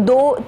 2,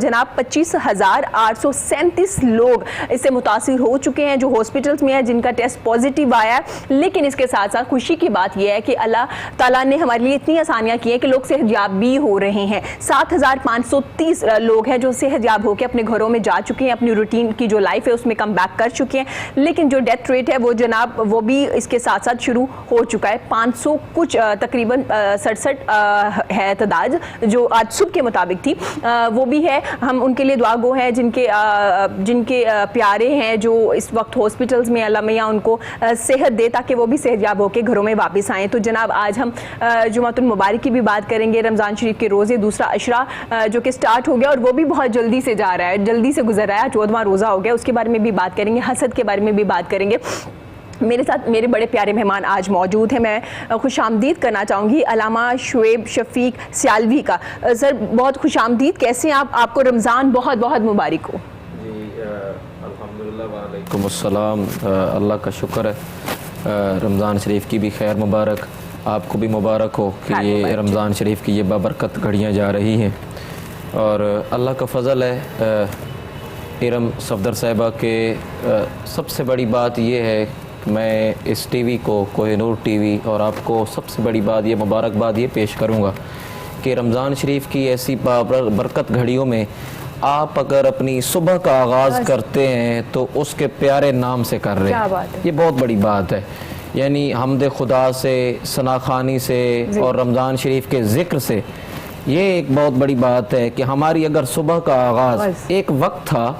جناب 25,837 لوگ اس سے متاثر ہو چکے ہیں جو ہاسپٹلس میں ہیں جن کا ٹیسٹ پازیٹیو آیا ہے. لیکن اس کے ساتھ ساتھ خوشی کی بات یہ ہے کہ اللہ تعالیٰ نے ہمارے لیے اتنی آسانیاں کی ہیں کہ لوگ صحت یاب بھی ہو رہے ہیں. 7,530 لوگ ہیں جو صحت یاب ہو کے اپنے گھروں میں جا چکے ہیں, اپنی روٹین کی جو لائف ہے اس میں کم بیک کر چکے ہیں. لیکن جو ڈیتھ ریٹ ہے وہ جناب وہ بھی اس کے ساتھ ساتھ شروع ہو چکا ہے. 500 کچھ تقریباً 67 ہے تعداد جو آج صبح کے مطابق تھی, وہ بھی ہے. ہم ان کے لیے دعا گو ہیں جن کے پیارے ہیں جو اس وقت ہاسپٹلز میں, اللہ میاں ان کو صحت دے تاکہ وہ بھی صحت یاب ہو کے گھروں میں واپس آئیں. تو جناب آج ہم جمعۃ المبارک کی بھی بات کریں گے, رمضان شریف کے روزے دوسرا عشرہ جو کہ سٹارٹ ہو گیا اور وہ بھی بہت جلدی سے جا رہا ہے, جلدی سے گزر رہا ہے. 14واں روزہ ہو گیا, اس کے بارے میں بھی بات کریں گے, حسد کے بارے میں بھی بات کریں گے. میرے ساتھ میرے بڑے پیارے مہمان آج موجود ہیں. میں خوش آمدید کرنا چاہوں گی علامہ شعیب شفیق سیالوی کا. سر بہت خوش آمدید, کیسے ہیں آپ؟ آپ کو رمضان بہت بہت مبارک ہو. جی الحمدللہ, وعلیکم السلام. اللہ کا شکر ہے, رمضان شریف کی بھی خیر مبارک, آپ کو بھی مبارک ہو کہ یہ رمضان شریف کی یہ بابرکت گھڑیاں جا رہی ہیں. اور اللہ کا فضل ہے ارم صفدر صاحبہ کے. سب سے بڑی بات یہ ہے کہ میں اس ٹی وی کو, کوہ نور ٹی وی, اور آپ کو سب سے بڑی بات یہ مبارکباد یہ پیش کروں گا کہ رمضان شریف کی ایسی برکت گھڑیوں میں آپ اگر اپنی صبح کا آغاز کرتے ہیں تو اس کے پیارے نام سے کر رہے ہیں. یہ بہت بڑی بات ہے. یعنی حمد خدا سے, ثنا خوانی سے اور رمضان شریف کے ذکر سے, یہ ایک بہت بڑی بات ہے کہ ہماری اگر صبح کا آغاز, ایک وقت تھا,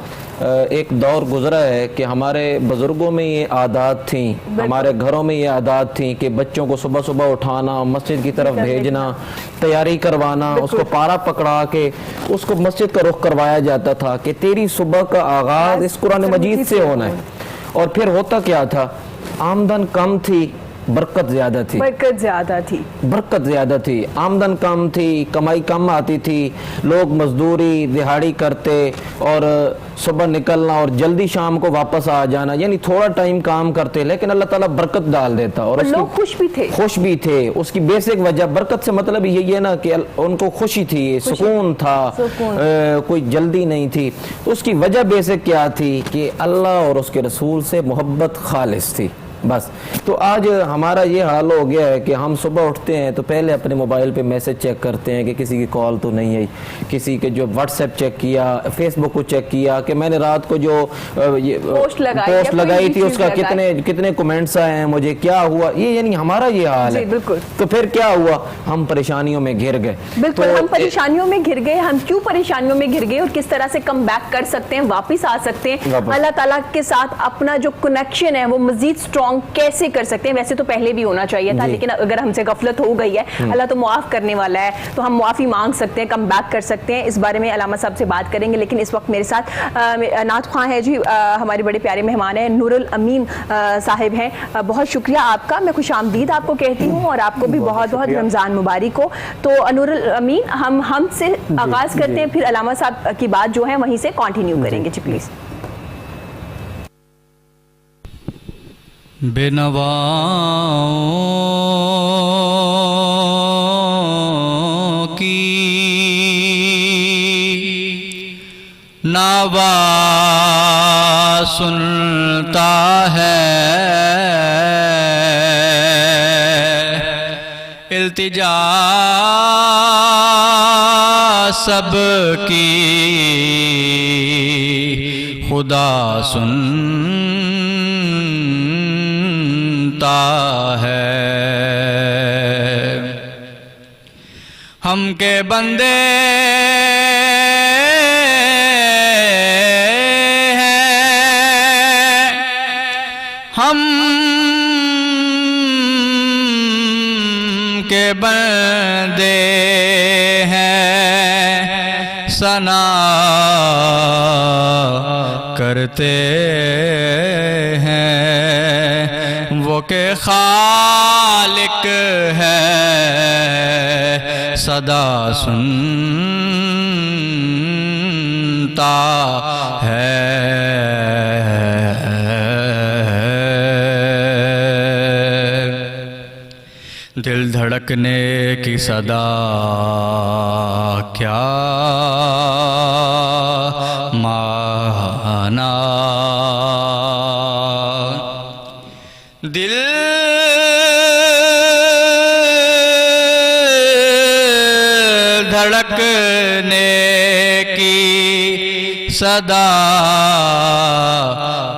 ایک دور گزرا ہے کہ ہمارے بزرگوں میں یہ عادات تھیں, ہمارے گھروں میں یہ عادات تھیں کہ بچوں کو صبح صبح اٹھانا, مسجد کی طرف بھیجنا, تیاری کروانا, اس کو پارا پکڑا کے اس کو مسجد کا رخ کروایا جاتا تھا کہ تیری صبح کا آغاز اس قرآن مجید سے ہونا ہے. اور پھر ہوتا کیا تھا, آمدن کم تھی, برکت زیادہ تھی. برکت زیادہ تھی, آمدن کم تھی, کمائی کم آتی تھی, لوگ مزدوری دہاڑی کرتے اور صبح نکلنا اور جلدی شام کو واپس آ جانا, یعنی تھوڑا ٹائم کام کرتے, لیکن اللہ تعالیٰ برکت ڈال دیتا. اور لوگ خوش بھی تھے. اس کی بیسک وجہ برکت سے مطلب یہی ہے نا کہ ان کو خوشی تھی, سکون تھا, کوئی جلدی نہیں تھی. تو اس کی وجہ بیسک کیا تھی کہ اللہ اور اس کے رسول سے محبت خالص تھی بس. تو آج ہمارا یہ حال ہو گیا ہے کہ ہم صبح اٹھتے ہیں تو پہلے اپنے موبائل پہ میسج چیک کرتے ہیں کہ کسی کی کال تو نہیں آئی, کسی کے جو واٹس ایپ چیک کیا, فیس بک کو چیک کیا کہ میں نے رات کو جو پوسٹ لگائی تھی اس کا کتنے کمنٹس آئے ہیں, مجھے کیا ہوا. یہ یعنی ہمارا یہ حال ہے. تو پھر کیا ہوا, ہم پریشانیوں میں گھر گئے. بالکل, ہم پریشانیوں میں گھر گئے. ہم کیوں پریشانیوں میں گھر گئے اور کس طرح سے کم بیک کر سکتے ہیں, واپس آ سکتے ہیں, اللہ تعالیٰ کے ساتھ اپنا جو کنیکشن ہے وہ مزید اسٹرانگ کیسے کر سکتے ہیں. ویسے تو پہلے بھی ہونا چاہیے تھا, لیکن اگر ہم سے غفلت ہو گئی ہے, اللہ تو معاف کرنے والا ہے, تو ہم معافی مانگ سکتے ہیں, کم بیک کر سکتے ہیں. اس بارے میں علامہ صاحب سے بات کریں گے. لیکن اس وقت میرے ساتھ نعت خواں ہے جی, ہمارے بڑے پیارے مہمان ہیں, نور الامین صاحب ہیں. بہت شکریہ آپ کا, میں خوش آمدید آپ کو کہتی ہوں, اور آپ کو بھی بہت بہت رمضان مبارک ہو. تو نور الامین, ہم سے آغاز کرتے ہیں, پھر علامہ صاحب کی بات جو ہے وہیں سے کنٹینیو کریں گے. جی پلیز. بے نواؤں کی نوا سنتا ہے, التجا سب کی خدا سنتا ہے. ہم کے بندے ہیں, ہم کے بندے ہیں, ثنا کرتے ہیں وہ کہ خالق ہے, صدا سنتا ہے. دل دھڑکنے کی صدا کیا مانا، دل دھڑکنے کی صدا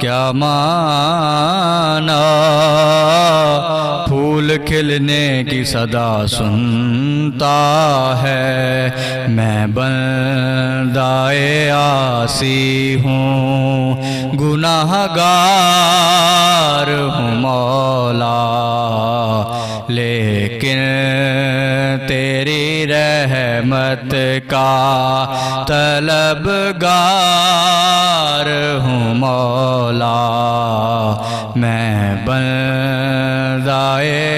کیا مانا، پھول کھلنے کی صدا سنتا ہے، میں بندۂ عاصی ہوں، گناہ گار ہوں مولا، لیکن تیری رحمت کا طلبگار ہوں مولا، میں بندۂ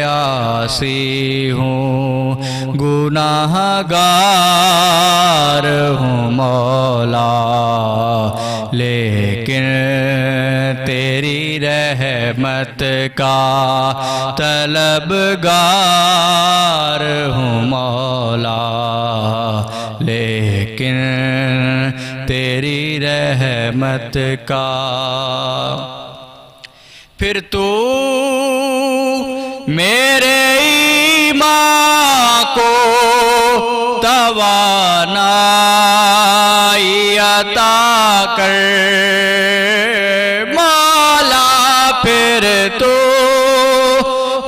عاصی ہوں، گناہ گار ہوں مولا، لیکن تیری رحمت کا طلبگار ہوں مولا، لیکن تیری رحمت کا۔ پھر تو میرے ایمان کو توانائی عطا کر مولا، پھر تو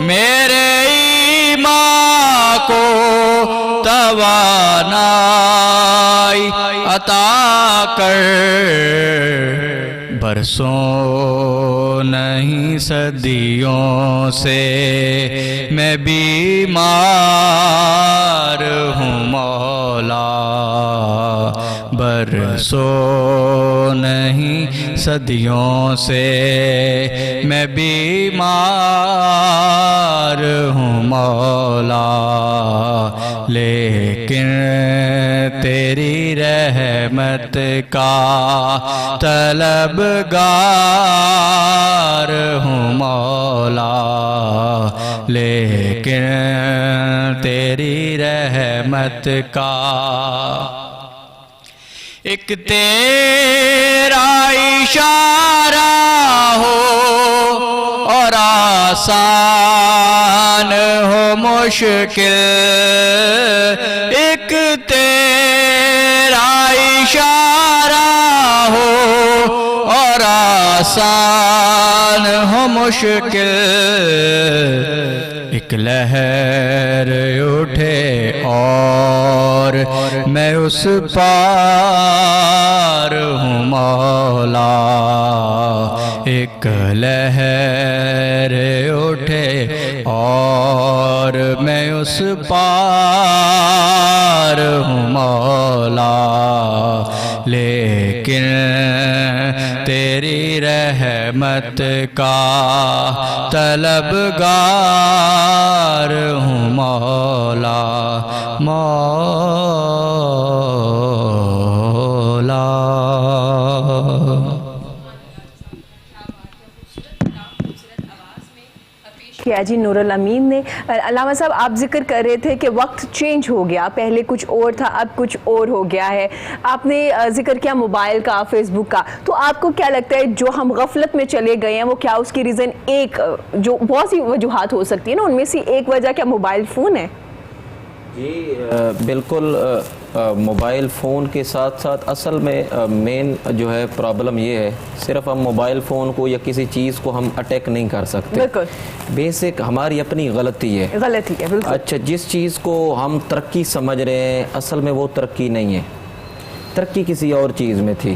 میرے ایمان کو توانائی عطا کر، برسوں نہیں صدیوں سے میں بیمار ہوں مولا، برسوں نہیں صدیوں سے میں بیمار ہوں مولا، لیکن تیری رحمت کا طلبگار ہوں مولا، لیکن تیری رحمت کا۔ ایک تیرا اشارہ ہو اور آسان ہو مشکل، ایک تیرا اشارہ ہو اور آسان ہو مشکل، ایک لہر اٹھے اور میں اس پار ہوں مولا، ایک لہر اٹھے اور میں اس پار ہوں مولا، لیکن تیری رحمت کا طلبگار ہوں مولا، مولا۔ کیا جی نور الامین نے۔ علامہ صاحب آپ ذکر کر رہے تھے کہ وقت چینج ہو گیا، پہلے کچھ اور تھا اب کچھ اور ہو گیا ہے، آپ نے ذکر کیا موبائل کا، فیس بک کا، تو آپ کو کیا لگتا ہے جو ہم غفلت میں چلے گئے ہیں وہ کیا اس کی ریزن ایک، جو بہت سی وجوہات ہو سکتی ہے نا، ان میں سے ایک وجہ کیا موبائل فون ہے؟ جی بالکل، موبائل فون کے ساتھ ساتھ اصل میں مین جو ہے پرابلم یہ ہے، صرف ہم موبائل فون کو یا کسی چیز کو ہم اٹیک نہیں کر سکتے، بالکل بیسک ہماری اپنی غلطی ہے، غلطی ہے بالکل۔ اچھا، جس چیز کو ہم ترقی سمجھ رہے ہیں اصل میں وہ ترقی نہیں ہے، ترقی کسی اور چیز میں تھی،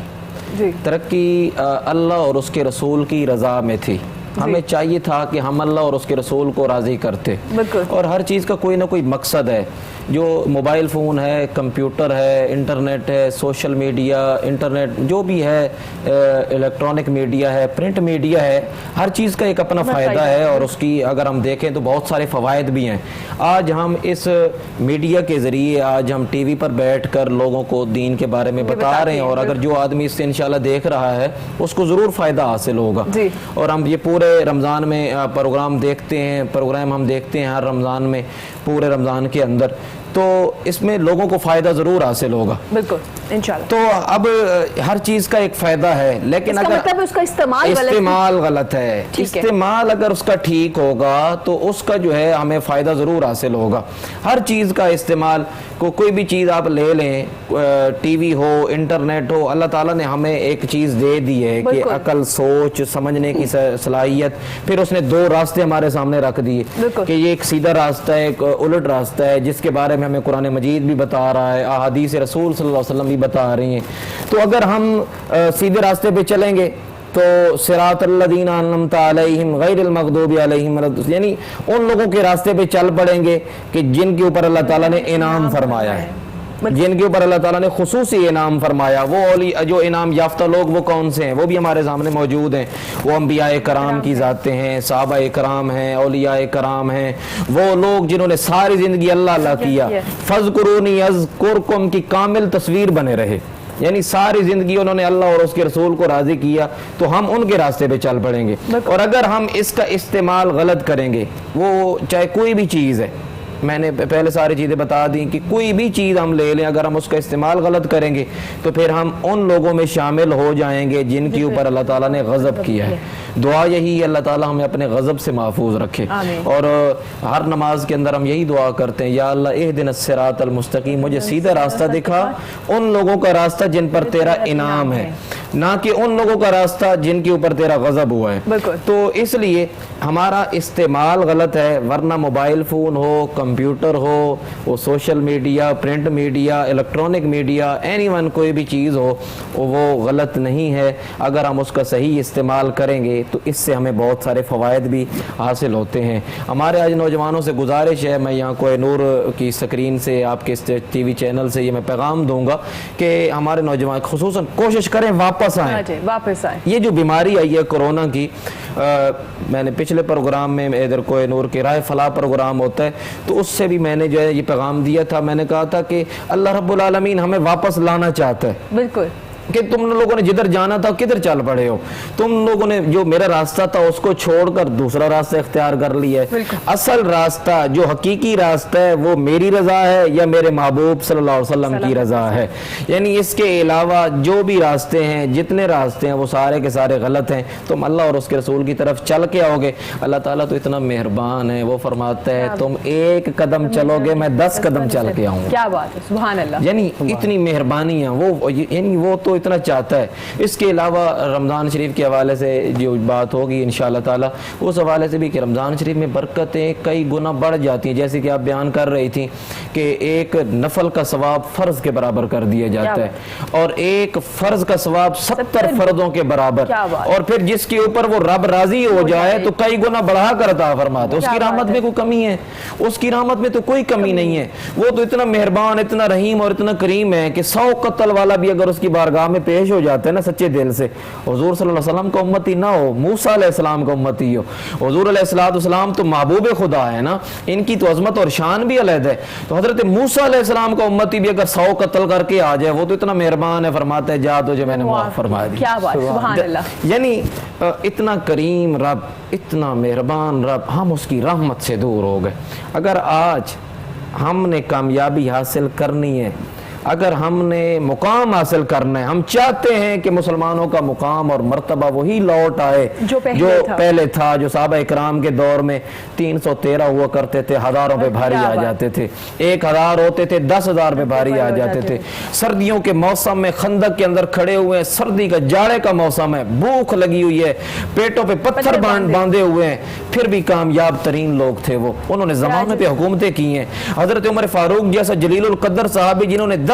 جی ترقی اللہ اور اس کے رسول کی رضا میں تھی، ہمیں چاہیے تھا کہ ہم اللہ اور اس کے رسول کو راضی کرتے، بالکل، اور ہر چیز کا کوئی نہ کوئی مقصد ہے، جو موبائل فون ہے, کمپیوٹر ہے, انٹرنیٹ ہے, سوشل میڈیا, انٹرنیٹ جو بھی ہے, الیکٹرانک میڈیا ہے, پرنٹ میڈیا ہے, ہر چیز کا ایک اپنا فائدہ ہے, اور اس کی اگر ہم دیکھیں تو بہت سارے فوائد بھی ہیں. آج ہم اس میڈیا کے ذریعے آج ہم ٹی وی پر بیٹھ کر لوگوں کو دین کے بارے میں بتا رہے ہیں, اور اگر جو آدمی اس سے انشاءاللہ دیکھ رہا ہے اس کو ضرور فائدہ حاصل ہوگا. اور ہم یہ پورے رمضان میں پروگرام دیکھتے ہیں, پروگرام ہم دیکھتے ہیں ہر رمضان میں, پورے رمضان کے اندر, تو اس میں لوگوں کو فائدہ ضرور حاصل ہوگا. بالکل انشاءاللہ. تو اب ہر چیز کا ایک فائدہ ہے, لیکن اگر مطلب اس کا استعمال غلط ہے, استعمال اگر اس کا ٹھیک ہوگا تو اس کا جو ہے ہمیں فائدہ ضرور حاصل ہوگا. ہر چیز کا استعمال, کوئی بھی چیز آپ لے لیں, ٹی وی ہو, انٹرنیٹ ہو, اللہ تعالیٰ نے ہمیں ایک چیز دے دی ہے کہ عقل, سوچ, سمجھنے کی صلاحیت. پھر اس نے دو راستے ہمارے سامنے رکھ دیے کہ یہ ایک سیدھا راستہ ہے, ایک الٹ راستہ ہے, جس کے بارے میں ہمیں قرآن مجید بھی بتا رہا ہے, احادیث رسول صلی اللہ علیہ وسلم بھی بتا رہی ہیں. تو اگر ہم سیدھے راستے پہ چلیں گے تو صراط الذین انعمت علیہم غیر المغضوب علیہم, یعنی ان لوگوں کے راستے پہ چل پڑیں گے کہ جن کے اوپر اللہ تعالیٰ نے انعام فرمایا ہے, جن کے اوپر اللہ تعالیٰ نے خصوصی انعام فرمایا. وہ جو انعام یافتہ لوگ وہ کون سے ہیں, وہ بھی ہمارے سامنے موجود ہیں. وہ انبیاء کرام کی ذاتیں ہیں, صحابہ کرام ہیں, اولیاء کرام ہیں, وہ لوگ جنہوں نے ساری زندگی اللہ اللہ کیا. فَاذْكُرُونِي أَذْكُرْكُمْ کی کامل تصویر بنے رہے, یعنی ساری زندگی انہوں نے اللہ اور اس کے رسول کو راضی کیا, تو ہم ان کے راستے پہ چل پڑیں گے. اور اگر ہم اس کا استعمال غلط کریں گے, وہ چاہے کوئی بھی چیز ہے, میں نے پہلے ساری چیزیں بتا دیں کہ کوئی بھی چیز ہم لے لیں, اگر ہم اس کا استعمال غلط کریں گے تو پھر ہم ان لوگوں میں شامل ہو جائیں گے جن کے اوپر اللہ تعالیٰ نے غضب کیا ہے. دعا یہی ہے اللہ تعالیٰ ہمیں اپنے غضب سے محفوظ رکھے. اور ہر نماز کے اندر ہم یہی دعا کرتے ہیں, یا اللہ اہدنا الصراط المستقیم, مجھے سیدھا راستہ دکھا, ان لوگوں کا راستہ جن پر تیرا انعام ہے, نہ کہ ان لوگوں کا راستہ جن کے اوپر تیرا غضب ہوا ہے. تو اس لیے ہمارا استعمال غلط ہے, ورنہ موبائل فون ہو, کمپیوٹر ہو, وہ social media, print media, electronic media, any one کوئی بھی چیز ہو, وہ غلط نہیں ہے. اگر ہم اس کا صحیح استعمال کریں گے تو اس سے ہمیں بہت سارے فوائد بھی حاصل ہوتے ہیں. ہمارے آج نوجوانوں سے گزارش ہے, میں یہاں کوہ نور کی سکرین سے, آپ کے ٹی وی چینل سے یہ میں پیغام دوں گا کہ ہمارے نوجوان خصوصاً کوشش کریں واپس آئیں. یہ جو بیماری آئی ہے کورونا کی, میں نے پچھلے پروگرام میں ادھر کوہ نور کے راہ فلاح پروگرام ہوتا ہے, تو اس سے بھی میں نے جو ہے یہ پیغام دیا تھا. میں نے کہا تھا کہ اللہ رب العالمین ہمیں واپس لانا چاہتا ہے. بالکل, کہ تم لوگوں نے جدھر جانا تھا کدھر چل پڑے ہو, تم لوگوں نے جو میرا راستہ تھا اس کو چھوڑ کر دوسرا راستہ اختیار کر لیا ہے. اصل راستہ جو حقیقی راستہ ہے وہ میری رضا ہے یا میرے محبوب صلی اللہ علیہ وسلم کی رضا ہے. یعنی اس کے علاوہ جو بھی راستے ہیں, جتنے راستے ہیں, وہ سارے کے سارے غلط ہیں. تم اللہ اور اس کے رسول کی طرف چل کے آؤ گے, اللہ تعالیٰ تو اتنا مہربان ہے, وہ فرماتا ہے تم ایک قدم چلو گے میں 10 قدم چل کے آؤں گا. کیا بات ہے, سبحان اللہ. یعنی اتنی مہربانی ہے وہ, یعنی وہ تو اتنا چاہتا ہے. اس کے علاوہ رمضان شریف کے حوالے سے جو بات ہوگی انشاءاللہ تعالی, اس حوالے سے بھی کہ رمضان شریف میں برکتیں کئی گنا بڑھ جاتی ہیں. جیسے کہ آپ بیان کر رہی تھیں کہ ایک نفل کا ثواب فرض کے برابر کر دیا جاتا ہے, اور ایک فرض کا ثواب 70 فرضوں کے برابر, اور پھر جس کے اوپر وہ رب راضی ہو جائے تو کئی گنا بڑھا کر عطا فرماتا ہے. اس کی رحمت میں کوئی کمی ہے, اس کی رحمت میں تو کوئی کمی نہیں ہے. وہ تو اتنا مہربان, اتنا رحیم اور اتنا کریم ہے کہ 100 قتل والا بھی اگر اس کی بارگاہ میں پیش ہو جاتا ہے نا سچے دل سے, حضور صلی اللہ علیہ وسلم کا امتی نہ ہو, موسیٰ علیہ السلام کا امتی ہو. حضور علیہ السلام تو محبوب خدا ہے نا, ان کی تو عظمت اور شان بھی علیحدہ ہے. تو حضرت موسیٰ علیہ السلام کا امتی بھی اگر 100 قتل کر کے آ جائے, وہ تو اتنا مہربان ہے, فرماتا ہے جا تجھے میں نے معاف فرما دی. کیا بات, سبحان اللہ. یعنی اتنا کریم رب, اتنا مہربان رب, ہم اس کی رحمت سے دور ہو گئے. اگر آج ہم نے کامیابی حاصل کرنی ہے, اگر ہم نے مقام حاصل کرنا ہے, ہم چاہتے ہیں کہ مسلمانوں کا مقام اور مرتبہ وہی لوٹ آئے جو پہلے تھا, جو صحابہ اکرام کے دور میں 313 ہوا کرتے تھے, ہزاروں پہ بھاری آ جاتے تھے, 1000 ہوتے تھے 10,000 پہ بھاری آ جاتے تھے. سردیوں کے موسم میں خندق کے اندر کھڑے ہوئے ہیں, سردی کا جاڑے کا موسم ہے, بھوک لگی ہوئی ہے, پیٹوں پہ پتھر باندھے ہوئے ہیں, پھر بھی کامیاب ترین لوگ تھے وہ. انہوں نے زمانے پہ حکومتیں کی ہیں. حضرت عمر فاروق جیسا جلیل القدر صحابی جنہوں نے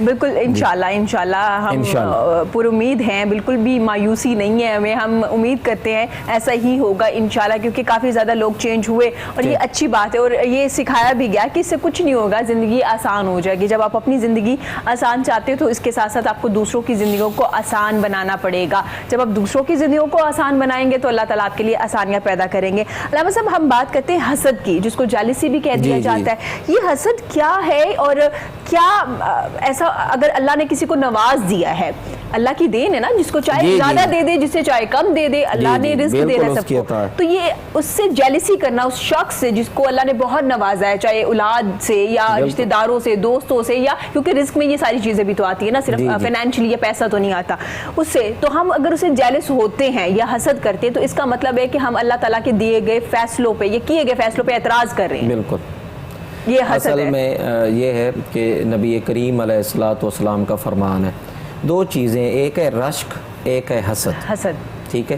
بالکل انشاءاللہ ہم پر امید ہیں, بالکل بھی مایوسی نہیں ہے ہمیں, ہم امید کرتے ہیں ایسا ہی ہوگا انشاءاللہ, کیونکہ کافی زیادہ لوگ چینج ہوئے اور یہ اچھی بات ہے. اور یہ سکھایا بھی گیا کہ اس سے کچھ نہیں ہوگا, زندگی آسان ہو جائے گی. جب آپ اپنی زندگی آسان چاہتے ہو تو اس کے ساتھ ساتھ آپ کو دوسروں کی زندگیوں کو آسان بنانا پڑے گا. جب آپ دوسروں کی زندگیوں کو آسان بنائیں گے تو اللہ تعالیٰ آپ کے لیے آسانیاں پیدا کریں گے. علامہ صاحب ہم بات کرتے ہیں حسد کی, جس کو جالسی بھی کہہ دیا جاتا ہے. یہ حسد کیا ہے اور کیا ایسا اگر اللہ نے کسی کو نواز دیا ہے, اللہ کی دین ہے نا, جس کو چاہے زیادہ دے دے, جسے چاہے کم دے دے, اللہ نے رزق دینا سب کو, تو یہ اس سے جیلسی کرنا اس شخص سے جس کو اللہ نے بہت نوازا ہے, چاہے اولاد سے یا رشتہ داروں سے, دوستوں سے, یا کیونکہ رزق میں یہ ساری چیزیں بھی تو آتی ہے نا, صرف فائنینشلی یا پیسہ تو نہیں آتا اس سے. تو ہم اگر اسے جیلس ہوتے ہیں یا حسد کرتے ہیں تو اس کا مطلب ہے کہ ہم اللہ تعالیٰ کے دیے گئے فیصلوں پہ یا کیے گئے فیصلوں پہ اعتراض کر رہے ہیں. بالکل. یہ حسد اصل میں یہ ہے کہ نبی کریم علیہ الصلوۃ والسلام کا فرمان ہے, دو چیزیں, ایک ہے رشک, ایک ہے حسد. ٹھیک ہے.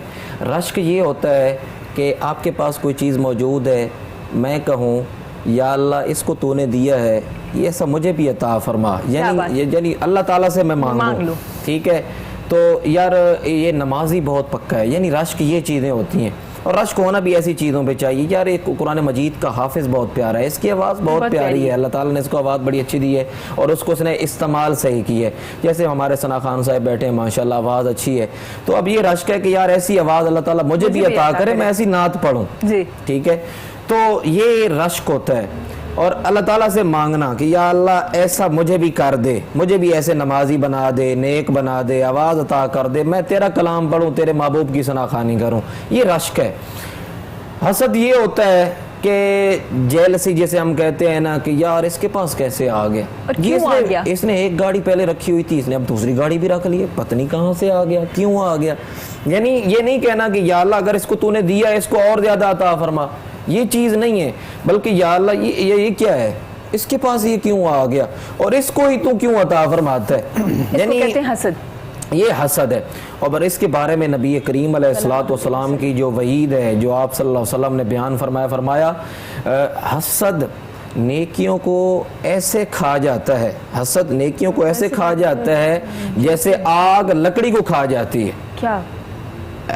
رشک یہ ہوتا ہے کہ آپ کے پاس کوئی چیز موجود ہے, میں کہوں یا اللہ اس کو تو نے دیا ہے, یہ سب مجھے بھی عطا فرما, یعنی اللہ تعالیٰ سے میں مانگ لوں. ٹھیک ہے. تو یار یہ نمازی بہت پکا ہے, یعنی رشک یہ چیزیں ہوتی ہیں. اور رشک ہونا بھی ایسی چیزوں پہ چاہیے. یار ایک قرآن مجید کا حافظ بہت پیارا ہے, اس کی آواز بہت پیاری ہے, اللہ تعالیٰ نے اس کو آواز بڑی اچھی دی ہے اور اس کو اس نے استعمال صحیح کی ہے. جیسے ہمارے ثنا خان صاحب بیٹھے ہیں, ماشاءاللہ آواز اچھی ہے, تو اب یہ رشک ہے کہ یار ایسی آواز اللہ تعالیٰ مجھے بھی عطا کرے, میں ایسی نعت پڑھوں. ٹھیک ہے. تو یہ رشک ہوتا ہے. اور اللہ تعالیٰ سے مانگنا کہ یا اللہ ایسا مجھے بھی کر دے, مجھے بھی ایسے نمازی بنا دے, نیک بنا دے, آواز عطا کر دے, میں تیرا کلام پڑھوں, تیرے محبوب کی ثنا خوانی کروں. یہ رشک ہے. حسد یہ ہوتا ہے کہ جیلسی جیسے ہم کہتے ہیں نا کہ یار اس کے پاس کیسے آ گیا, اس نے ایک گاڑی پہلے رکھی ہوئی تھی, اس نے اب دوسری گاڑی بھی رکھ لی ہے, پتہ نہیں کہاں سے آ گیا, کیوں آ گیا. یعنی یہ نہیں کہنا کہ یا اللہ اگر اس کو تو نے دیا ہے اس کو اور زیادہ عطا فرما, یہ چیز نہیں ہے, بلکہ یا اللہ یہ کیا ہے, اس کے پاس یہ کیوں آ گیا اور اس کو ہی تو کیوں عطا فرماتا ہے. یعنی یہ حسد ہے. اور اس کے بارے میں نبی کریم علیہ الصلوۃ والسلام کی جو وعید ہے, جو آپ صلی اللہ علیہ وسلم نے بیان فرمایا حسد نیکیوں کو ایسے کھا جاتا ہے, حسد نیکیوں کو ایسے کھا جاتا ہے جیسے آگ لکڑی کو کھا جاتی ہے. کیا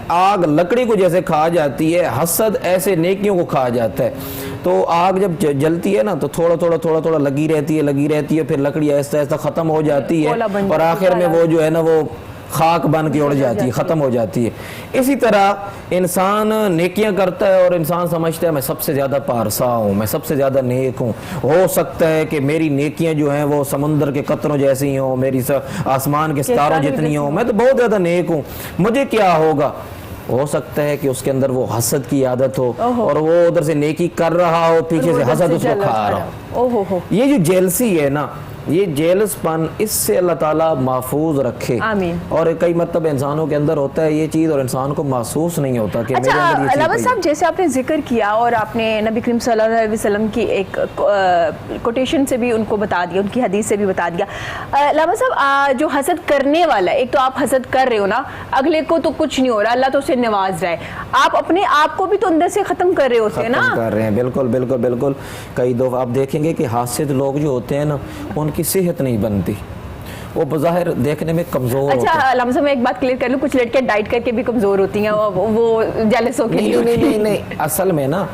آگ لکڑی کو جیسے کھا جاتی ہے, حسد ایسے نیکیوں کو کھا جاتا ہے. تو آگ جب جلتی ہے نا تو تھوڑا لگی رہتی ہے, پھر لکڑی ایسا ختم ہو جاتی ہے اور آخر میں وہ جو ہے نا وہ خاک بن کے اڑ جاتی ہے, ختم ہو جاتی ہے. اسی طرح انسان نیکیاں کرتا ہے اور انسان سمجھتا ہے میں سب سے زیادہ پارسا ہوں, میں سب سے زیادہ نیک ہوں, ہو سکتا ہے کہ میری نیکیاں جو ہیں وہ سمندر کے قطروں جیسی ہوں, میری آسمان کے ستاروں جتنی ہوں, میں تو بہت زیادہ نیک ہوں, مجھے کیا ہوگا. ہو سکتا ہے کہ اس کے اندر وہ حسد کی عادت ہو اور وہ ادھر سے نیکی کر رہا ہو, پیچھے سے حسد اس کو کھا رہا ہو. یہ جو جیلسی ہے نا, یہ جیلس پن, اس سے اللہ تعالیٰ محفوظ رکھے. اور کئی مطلب انسانوں کے اندر ہوتا ہے یہ چیز اور انسان کو محسوس نہیں ہوتا کہ میرے اندر یہ چیز. علامہ صاحب جیسے آپ نے ذکر کیا اور آپ نے نبی کریم صلی اللہ علیہ وسلم کی ایک کوٹیشن سے بھی ان کو بتا دیا, ان کی حدیث سے بھی بتا دیا. علامہ صاحب جو حسد کرنے والا ہے, ایک تو آپ حسد کر رہے ہو نا, اگلے کو تو کچھ نہیں ہو رہا, اللہ تو اسے نواز رہا ہے, آپ اپنے آپ کو بھی تو اندر سے ختم کر رہے ہوتے ہیں نا. کر رہے ہیں, بالکل. کئی دفعہ آپ دیکھیں گے کہ حاسد لوگ جو ہوتے ہیں نا ان کی صحت نہیں بنتی, وہ بظاہر دیکھنے میں کمزور ہوتے ہیں. اچھا علامہ صاحب میں ایک بات کلیئر کر لوں, کچھ لڑکیاں ڈائٹ کر کے بھی کمزور ہوتی ہیں, وہ جیلس ہو کے نہیں. اصل میں نا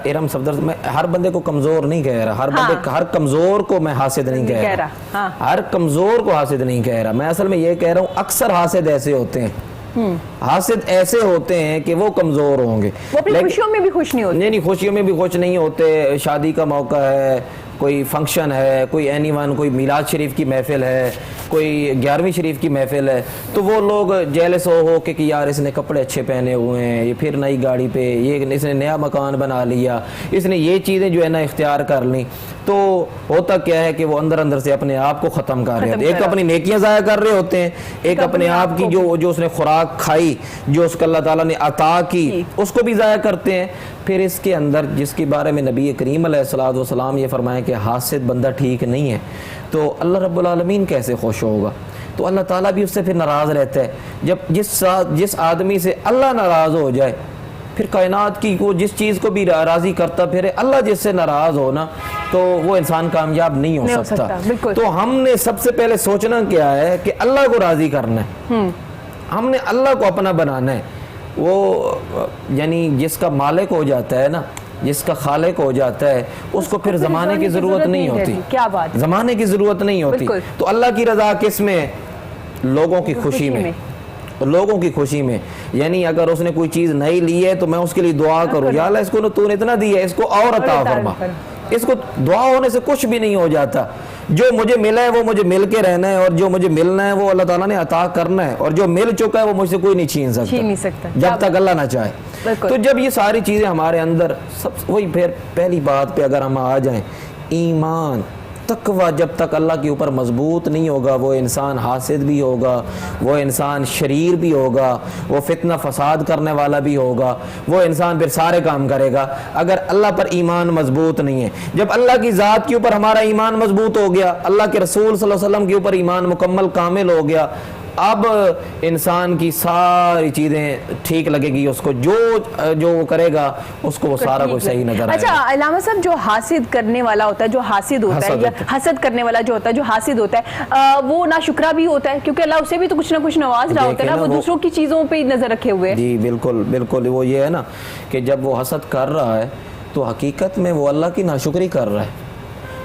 ارم صفدر, میں ہر بندے کو کمزور نہیں کہہ رہا, ہر کمزور کو میں حاسد نہیں کہہ رہا, ہر کمزور کو حاسد نہیں کہہ رہا. میں اصل میں یہ کہہ رہا ہوں اکثر حاسد ایسے ہوتے ہیں, حاسد ایسے ہوتے ہیں کہ وہ کمزور ہوں گے, وہ اپنی خوشیوں میں بھی خوش نہیں ہوتے. نہیں, خوشیوں میں بھی خوش نہیں ہوتے. شادی کا موقع ہے, کوئی فنکشن ہے, کوئی اینی ون, کوئی میلاد شریف کی محفل ہے, کوئی 11ویں شریف کی محفل ہے, تو وہ لوگ جیلس ہو کہ یار اس نے کپڑے اچھے پہنے ہوئے ہیں, یہ پھر نئی گاڑی پہ, یہ اس نے نیا مکان بنا لیا, اس نے یہ چیزیں جو ہے نا اختیار کر لیں. تو ہوتا کیا ہے کہ وہ اندر سے اپنے آپ کو ختم کر رہے ہیں. ایک اپنی نیکیاں ضائع کر رہے ہوتے ہیں, ایک اپنے آپ کی جو اس نے خوراک کھائی, جو اس کو اللہ تعالیٰ نے عطا کی, اس کو بھی ضائع کرتے ہیں. پھر اس کے اندر جس کے بارے میں نبی کریم علیہ الصلوۃ والسلام یہ فرمائے کہ حاسد بندہ ٹھیک نہیں ہے, تو اللہ رب العالمین کیسے خوش ہوگا. تو اللہ تعالیٰ بھی اس سے پھر ناراض رہتا ہے. جب جس آدمی سے اللہ ناراض ہو جائے پھر کائنات کی وہ جس چیز کو بھی راضی کرتا پھرے، اللہ جس سے ناراض ہو نا تو وہ انسان کامیاب نہیں ہو سکتا۔ بالکل۔ تو ہم نے سب سے پہلے سوچنا کیا ہے کہ اللہ کو راضی کرنا ہے، ہم نے اللہ کو اپنا بنانا ہے۔ وہ یعنی جس کا مالک ہو جاتا ہے نا، جس کا خالق ہو جاتا ہے، اس کو پھر زمانے کی ضرورت نہیں ہوتی، کیا بات، زمانے کی ضرورت نہیں ہوتی۔ تو اللہ کی رضا کس میں ہے؟ لوگوں کی خوشی میں، لوگوں کی خوشی میں۔ یعنی اگر اس نے کوئی چیز نہیں لی ہے تو میں اس کے لیے دعا کروں، یا اللہ اس کو تو نے اتنا دی ہے، اس کو اور عطا فرما۔ اس کو دعا ہونے سے کچھ بھی نہیں ہو جاتا۔ جو مجھے ملا ہے وہ مجھے مل کے رہنا ہے، اور جو مجھے ملنا ہے وہ اللہ تعالیٰ نے عطا کرنا ہے، اور جو مل چکا ہے وہ مجھ سے کوئی نہیں چھین سکتا جب تک اللہ نہ چاہے۔ تو جب یہ ساری چیزیں ہمارے اندر وہی پھر پہلی بات پہ اگر ہم آ جائیں، ایمان تقوی جب تک اللہ کے اوپر مضبوط نہیں ہوگا، وہ انسان حاسد بھی ہوگا، وہ انسان شریر بھی ہوگا، وہ فتنہ فساد کرنے والا بھی ہوگا، وہ انسان پھر سارے کام کرے گا اگر اللہ پر ایمان مضبوط نہیں ہے۔ جب اللہ کی ذات کے اوپر ہمارا ایمان مضبوط ہو گیا، اللہ کے رسول صلی اللہ علیہ وسلم کے اوپر ایمان مکمل کامل ہو گیا، اب انسان کی ساری چیزیں ٹھیک لگے گی، اس کو جو وہ کرے گا اس کو وہ سارا کچھ صحیح نظر آئے گا۔ اچھا علامہ صاحب، جو حاسد کرنے والا ہوتا ہے، جو حاسد ہوتا ہے، یا حسد کرنے والا جو ہوتا ہے، جو حاسد ہوتا ہے، وہ ناشکرا بھی ہوتا ہے، کیونکہ اللہ اسے بھی تو کچھ نہ کچھ نواز رہا ہوتا ہے نا، وہ دوسروں کی چیزوں پہ نظر رکھے ہوئے ہیں۔ جی بالکل بالکل، وہ یہ ہے نا کہ جب وہ حسد کر رہا ہے تو حقیقت میں وہ اللہ کی ناشکری کر رہا ہے۔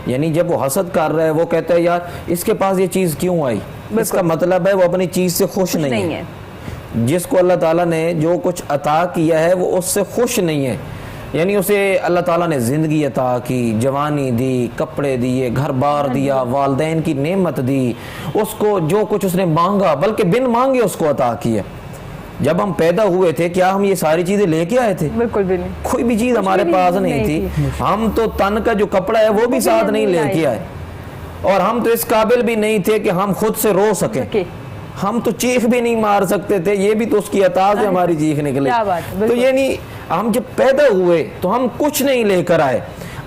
یعنی جب وہ حسد کر رہا ہے، وہ کہتا ہے یار اس کے پاس یہ چیز کیوں آئی، اس کا مطلب ہے وہ اپنی چیز سے خوش نہیں ہے۔ جس کو اللہ تعالیٰ نے جو کچھ عطا کیا ہے وہ اس سے خوش نہیں ہے۔ یعنی اسے اللہ تعالیٰ نے زندگی عطا کی، جوانی دی، کپڑے دیے، گھر بار دیا، والدین کی نعمت دی، اس کو جو کچھ اس نے مانگا بلکہ بن مانگے اس کو عطا کیا۔ جب ہم پیدا ہوئے تھے کیا ہم یہ ساری چیزیں لے کے آئے تھے؟ بالکل بھی نہیں، کوئی بھی چیز ہمارے پاس نہیں تھی۔ ہم تو تن کا جو کپڑا ہے وہ بھی ساتھ نہیں لے کے آئے، اور ہم تو اس قابل بھی نہیں تھے کہ ہم خود سے رو سکیں، ہم تو چیخ بھی نہیں مار سکتے تھے، یہ بھی تو اس کی عطا سے ہماری چیخ نکلی۔ تو یعنی ہم جب پیدا ہوئے تو ہم کچھ نہیں لے کر آئے۔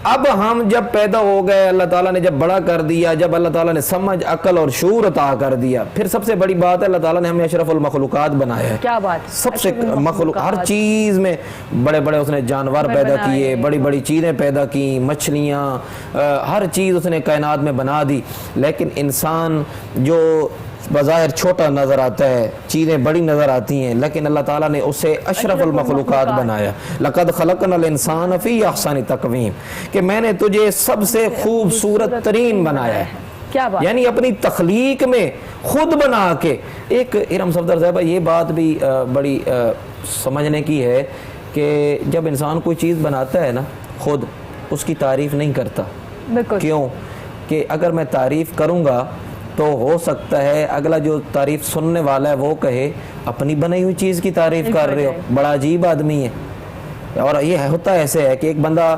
اب ہم جب پیدا ہو گئے، اللہ تعالیٰ نے جب بڑا کر دیا، جب اللہ تعالیٰ نے سمجھ عقل اور شعور عطا کر دیا، پھر سب سے بڑی بات ہے اللہ تعالیٰ نے ہمیں اشرف المخلوقات بنایا ہے۔ کیا بات، سب سے مخلوق، ہر چیز میں بڑے بڑے اس نے جانور پیدا کیے، بڑی بڑی چیزیں پیدا کی، مچھلیاں، ہر چیز اس نے کائنات میں بنا دی۔ لیکن انسان جو بظاہر چھوٹا نظر آتا ہے، چیزیں بڑی نظر آتی ہیں، لیکن اللہ تعالیٰ نے اسے اشرف المخلوقات بنایا۔ لقد خلقنا الانسان فی احسن تقویم، کہ میں نے تجھے سب سے خوبصورت ترین بنایا ہے۔ کیا بات، یعنی اپنی تخلیق میں خود بنا کے۔ ایک ارم صفدر صاحبہ یہ بات بھی بڑی سمجھنے کی ہے کہ جب انسان کوئی چیز بناتا ہے نا خود، اس کی تعریف نہیں کرتا۔ کیوں؟ کہ اگر میں تعریف کروں گا تو ہو سکتا ہے اگلا جو تعریف سننے والا ہے وہ کہے اپنی بنائی ہوئی چیز کی تعریف کر رہے ہو، بڑا عجیب آدمی ہے۔ اور یہ ہوتا ایسے ہے کہ ایک بندہ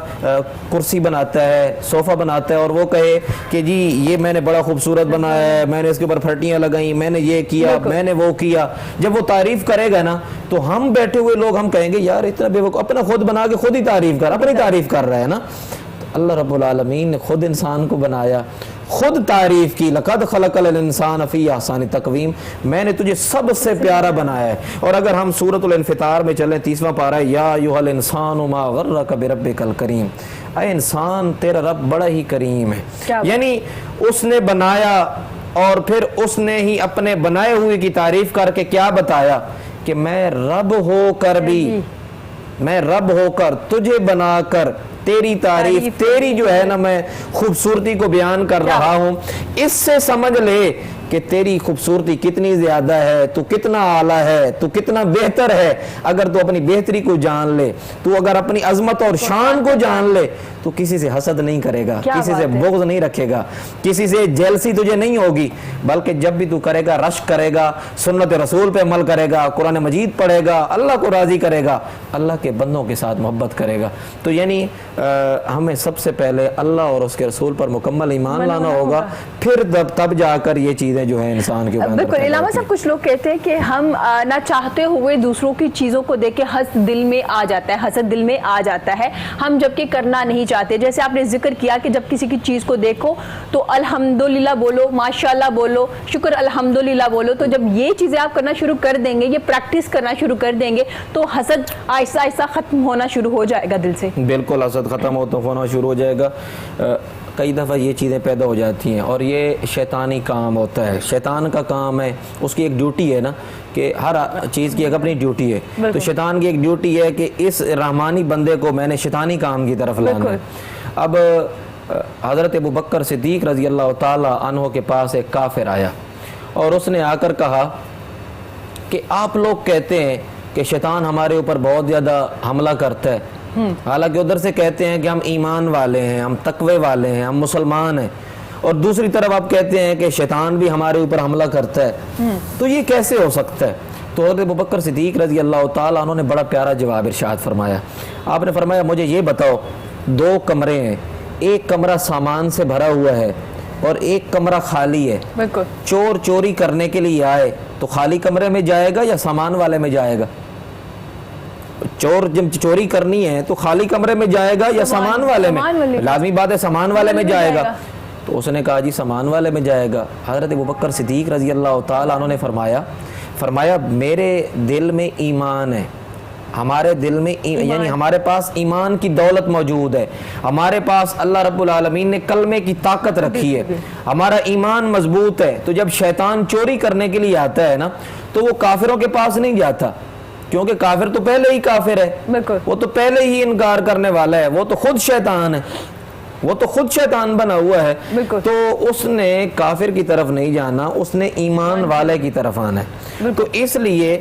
کرسی بناتا ہے، صوفہ بناتا ہے، اور وہ کہے کہ جی یہ میں نے بڑا خوبصورت بنایا ہے، میں نے اس کے اوپر پھٹیاں لگائیں، میں نے یہ کیا، میں نے وہ کیا۔ جب وہ تعریف کرے گا نا تو ہم بیٹھے ہوئے لوگ ہم کہیں گے یار اتنا بے وقوف، اپنا خود بنا کے خود ہی تعریف کر، اپنی تعریف کر رہا ہے نا۔ تو اللہ رب العالمین نے خود انسان کو بنایا، خود تعریف کی، لقد خلق الانسان فی احسن تقویم، میں نے تجھے سب سے پیارا بنایا ہے۔ اور اگر ہم سورۃ الانفطار میں چلیں، 30واں پارہ، یا ایھا الانسان ما غرک بربک الکریم، اے انسان تیرا رب بڑا ہی کریم ہے۔ یعنی اس نے بنایا اور پھر اس نے ہی اپنے بنائے ہوئے کی تعریف کر کے کیا بتایا کہ میں رب ہو کر بھی، میں رب ہو کر تجھے بنا کر تیری تعریف، تیری جو ہے نا میں خوبصورتی کو بیان کر رہا ہوں۔ اس سے سمجھ لے کہ تیری خوبصورتی کتنی زیادہ ہے، تو کتنا اعلیٰ ہے، تو کتنا بہتر ہے۔ اگر تو اپنی بہتری کو جان لے، تو اگر اپنی عظمت اور شان کو جان لے، تو کسی سے حسد نہیں کرے گا، کسی سے بغض نہیں رکھے گا، کسی سے جیلسی تجھے نہیں ہوگی، بلکہ جب بھی تو کرے گا رشک کرے گا، سنت رسول پہ عمل کرے گا، قرآن مجید پڑھے گا، اللہ کو راضی کرے گا، اللہ کے بندوں کے ساتھ محبت کرے گا۔ تو یعنی ہمیں سب سے پہلے اللہ اور اس کے رسول پر مکمل ایمان لانا ہوگا، پھر تب جا کر یہ چیزیں چیزیں جو ہیں انسان کے اوپر بالکل علامہ صاحب، کچھ لوگ کہتے ہیں کہ ہم نہ چاہتے ہوئے دوسروں کی چیزوں کو دیکھ کے حسد دل میں آ جاتا ہے، حسد دل میں آ جاتا ہے، ہم جبکہ کرنا نہیں چاہتے. جیسے آپ نے ذکر کیا کہ جب کسی کی چیز کو دیکھو تو الحمدللہ بولو، ماشاءاللہ بولو، شکر الحمدللہ بولو. تو جب یہ چیزیں آپ کرنا شروع کر دیں گے، یہ پریکٹس کرنا شروع کر دیں گے، تو حسد آہستہ آہستہ ختم ہونا شروع ہو جائے گا دل سے. بالکل حسد ختم ہونا شروع ہو جائے گا. کئی دفعہ یہ چیزیں پیدا ہو جاتی ہیں اور یہ شیطانی کام ہوتا ہے، شیطان کا کام ہے، اس کی ایک ڈیوٹی ہے نا کہ ہر چیز کی ایک اپنی ڈیوٹی ہے. تو شیطان کی ایک ڈیوٹی ہے کہ اس رحمانی بندے کو میں نے شیطانی کام کی طرف لانا ہے. اب حضرت ابوبکر صدیق رضی اللہ تعالی عنہ کے پاس ایک کافر آیا اور اس نے آ کر کہا کہ آپ لوگ کہتے ہیں کہ شیطان ہمارے اوپر بہت زیادہ حملہ کرتا ہے، حالانکہ ادھر سے کہتے ہیں کہ ہم ایمان والے ہیں، ہم تقوی والے ہیں، ہم مسلمان ہیں، اور دوسری طرف آپ کہتے ہیں کہ شیطان بھی ہمارے اوپر حملہ کرتا ہے، تو یہ کیسے ہو سکتا ہے؟ تو حضرت ابوبکر صدیق رضی اللہ تعالیٰ عنہ نے بڑا پیارا جواب ارشاد فرمایا. آپ نے فرمایا مجھے یہ بتاؤ، 2 کمرے ہیں، ایک کمرہ سامان سے بھرا ہوا ہے اور ایک کمرہ خالی ہے. بالکل. چور چوری کرنے کے لیے آئے تو خالی کمرے میں جائے گا یا سامان والے میں جائے گا؟ چور جب چوری کرنی ہے تو خالی کمرے میں جائے گا یا سامان والے میں؟ لازمی بات ہے سامان والے میں جائے گا. تو اس نے کہا جی سامان والے میں جائے گا. حضرت ابوبکر صدیق رضی اللہ تعالیٰ عنہ نے فرمایا میرے دل میں ایمان ہے، ہمارے دل میں یعنی ہمارے پاس ایمان کی دولت موجود ہے، ہمارے پاس اللہ رب العالمین نے کلمے کی طاقت رکھی ہے، ہمارا ایمان مضبوط ہے. تو جب شیطان چوری کرنے کے لیے آتا ہے نا تو وہ کافروں کے پاس نہیں جاتا، کیونکہ کافر تو پہلے ہی کافر ہے، وہ تو پہلے ہی انکار کرنے والا ہے، وہ تو خود شیطان ہے، وہ تو خود شیطان بنا ہوا ہے. تو اس نے کافر کی طرف نہیں جانا، اس نے ایمان والے کی طرف آنا ہے. تو اس لیے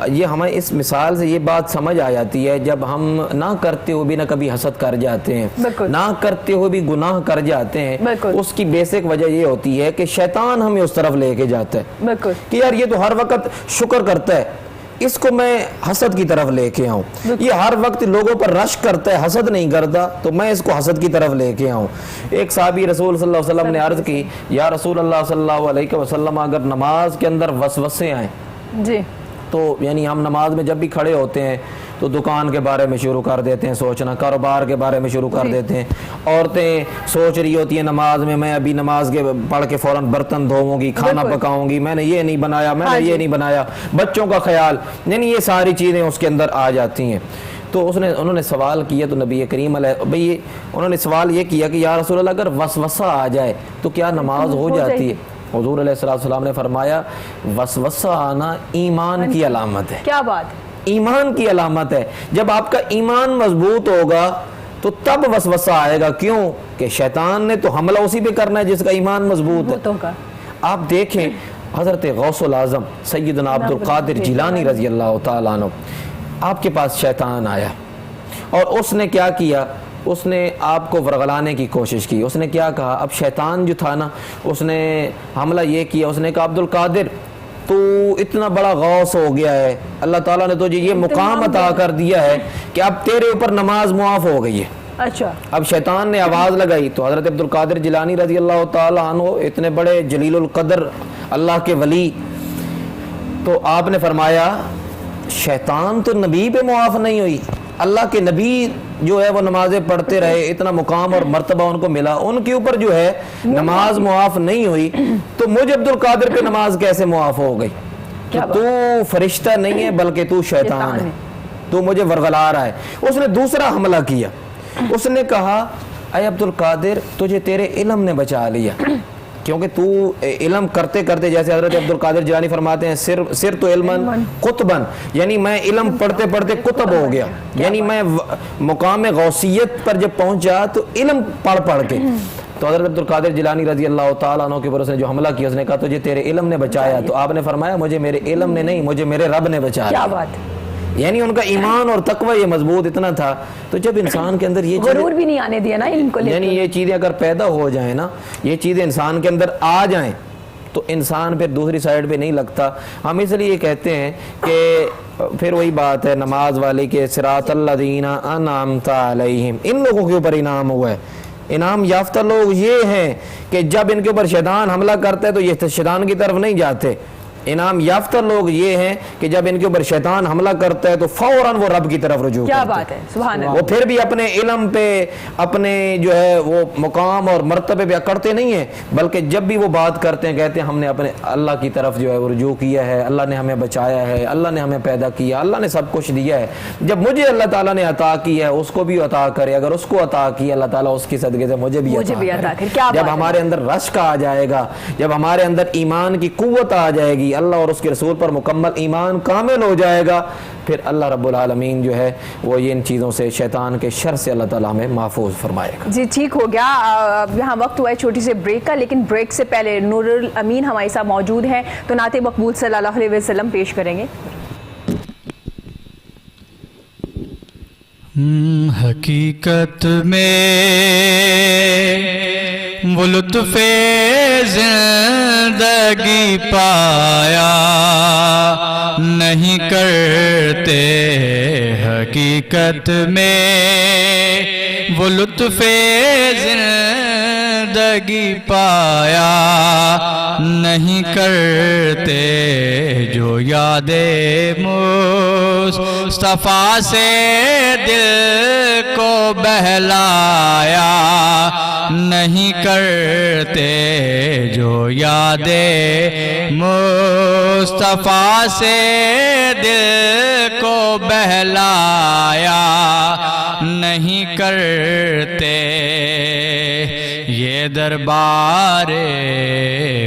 یہ ہمیں اس مثال سے یہ بات سمجھ آ جاتی ہے، جب ہم نہ کرتے ہوئے بھی نہ کبھی حسد کر جاتے ہیں، نہ کرتے ہوئے بھی گناہ کر جاتے ہیں، اس کی بیسک وجہ یہ ہوتی ہے کہ شیطان ہمیں اس طرف لے کے جاتا ہے کہ یار یہ تو ہر وقت شکر کرتا ہے، اس کو میں حسد کی طرف لے کے آؤں، یہ ہر وقت لوگوں پر رشک کرتا ہے، حسد نہیں کرتا، تو میں اس کو حسد کی طرف لے کے آؤں. ایک صحابی رسول صلی اللہ علیہ وسلم نے عرض کی یا رسول اللہ صلی اللہ علیہ وسلم اگر نماز کے اندر وسوسے آئیں جی تو یعنی ہم نماز میں جب بھی کھڑے ہوتے ہیں تو دکان کے بارے میں شروع کر دیتے ہیں سوچنا، کاروبار کے بارے میں شروع کر دیتے ہیں، عورتیں سوچ رہی ہوتی ہیں نماز میں ابھی نماز کے پڑھ کے فوراً برتن دھوؤں گی، کھانا پکاؤں گی، میں نے یہ نہیں بنایا، میں نے یہ نہیں بنایا، بچوں کا خیال، یعنی یہ ساری چیزیں اس کے اندر آ جاتی ہیں. تو انہوں نے سوال کیا تو نبی کریم علیہ انہوں نے سوال یہ کیا کہ یا رسول اللہ اگر وسوسہ آ جائے تو کیا نماز ہو جاتی ہے؟ حضور علیہ السلام نے فرمایا وسوسہ آنا ایمان کی علامت ہے. کیا بات، ایمان کی علامت ہے. جب آپ کا ایمان مضبوط ہوگا تو تب وسوسہ آئے گا. کیوں کہ شیطان نے تو حملہ اسی پہ کرنا ہے جس کا ایمان مضبوط ہے. آپ دیکھیں حضرت غوث العظم سیدنا عبد القادر جیلانی رضی اللہ تعالیٰ عنہ، آپ کے پاس شیطان آیا اور اس نے کیا کیا، اس نے آپ کو ورغلانے کی کوشش کی. اس نے کیا کہا، اب شیطان جو تھا نا اس نے حملہ یہ کیا، اس نے کہا عبد القادر تو اتنا بڑا غوث ہو گیا ہے، اللہ تعالیٰ نے تجھے یہ مقام عطا کر دیا ہے کہ اب تیرے اوپر نماز معاف ہو گئی ہے. اچھا. اب شیطان نے آواز لگائی تو حضرت عبد القادر جیلانی رضی اللہ تعالیٰ عنہ اتنے بڑے جلیل القدر اللہ کے ولی، تو آپ نے فرمایا شیطان تو نبی پہ معاف نہیں ہوئی، اللہ کے نبی جو ہے وہ نمازیں پڑھتے رہے، اتنا مقام اور مرتبہ ان کو ملا، ان کے اوپر جو ہے نماز معاف نہیں ہوئی، تو مجھے عبد القادر پہ نماز کیسے معاف ہو گئی؟ تو فرشتہ نہیں ہے بلکہ تو شیطان ہے، تو مجھے ورغلا رہا ہے. اس نے دوسرا حملہ کیا، اس نے کہا اے عبد القادر تجھے تیرے علم نے بچا لیا، کیونکہ تو علم کرتے کرتے، جیسے حضرت عبد القادر جیلانی فرماتے ہیں سر تو علمن قطبن، یعنی میں علم پڑھتے پڑھتے قطب ہو گیا، یعنی میں مقام غوثیت پر جب پہنچا تو علم پڑھ کے. تو حضرت عبد القادر جیلانی رضی اللہ تعالیٰ عنہ کے اوپر اس نے جو حملہ کیا، اس نے کہا تجھے تیرے علم نے بچایا، تو آپ نے فرمایا مجھے میرے علم نے نہیں، مجھے میرے رب نے بچایا. کیا بات، یعنی ان کا ایمان اور تقوی یہ مضبوط اتنا تھا. تو جب انسان کے اندر یہ غرور بھی نہیں آنے دیا نا علم کو لے کے، یعنی یہ چیزیں اگر پیدا ہو جائیں نا، یہ چیزیں انسان کے اندر آ جائیں تو انسان پھر دوسری سائیڈ پہ نہیں لگتا. ہم اس لیے کہتے ہیں کہ پھر وہی بات ہے نماز والے کے صراط الذین انعمت علیہم، ان لوگوں کے اوپر انعام ہوا ہے انعام یافتہ لوگ یہ ہیں کہ جب ان کے اوپر شیطان حملہ کرتا ہے تو یہ شیطان کی طرف نہیں جاتے. انعام یافتہ لوگ یہ ہیں کہ جب ان کے اوپر شیطان حملہ کرتا ہے تو فوراً وہ رب کی طرف رجوع کیا کرتے ہیں. بات ہے، سبحان اللہ. وہ پھر بھی اپنے علم پہ اپنے جو ہے وہ مقام اور مرتبے پہ اکڑتے نہیں ہیں، بلکہ جب بھی وہ بات کرتے ہیں کہتے ہیں ہم نے اپنے اللہ کی طرف جو ہے وہ رجوع کیا ہے، اللہ نے ہمیں بچایا ہے، اللہ نے ہمیں پیدا کیا، اللہ نے سب کچھ دیا ہے. جب مجھے اللہ تعالیٰ نے عطا کی ہے اس کو بھی عطا کرے، اگر اس کو عطا کی اللہ تعالیٰ اس کی صدقے سے مجھے بھی عطا کرے. جب ہمارے اندر رشک آ جائے گا، جب ہمارے اندر ایمان کی قوت آ جائے گی، اللہ اور اس کے رسول پر مکمل ایمان کامل ہو جائے گا، پھر اللہ رب العالمین جو ہے وہ یہ ان چیزوں سے، شیطان کے شر سے اللہ تعالیٰ ہمیں محفوظ فرمائے گا. جی ٹھیک ہو گیا. یہاں وقت ہوا ہے چھوٹی سے بریک کا، لیکن بریک سے پہلے نور الامین ہمارے ساتھ موجود ہیں تو نعت مقبول صلی اللہ علیہ وسلم پیش کریں گے. حقیقت میں وہ لطف زندگی پایا نہیں کرتے، حقیقت میں وہ لطف زندگی پایا نہیں کرتے، جو یاد مصطفیٰ سے دل کو بہلایا نہیں کرتے، جو یاد مصطفیٰ سے دل کو بہلایا نہیں کرتے. یہ دربار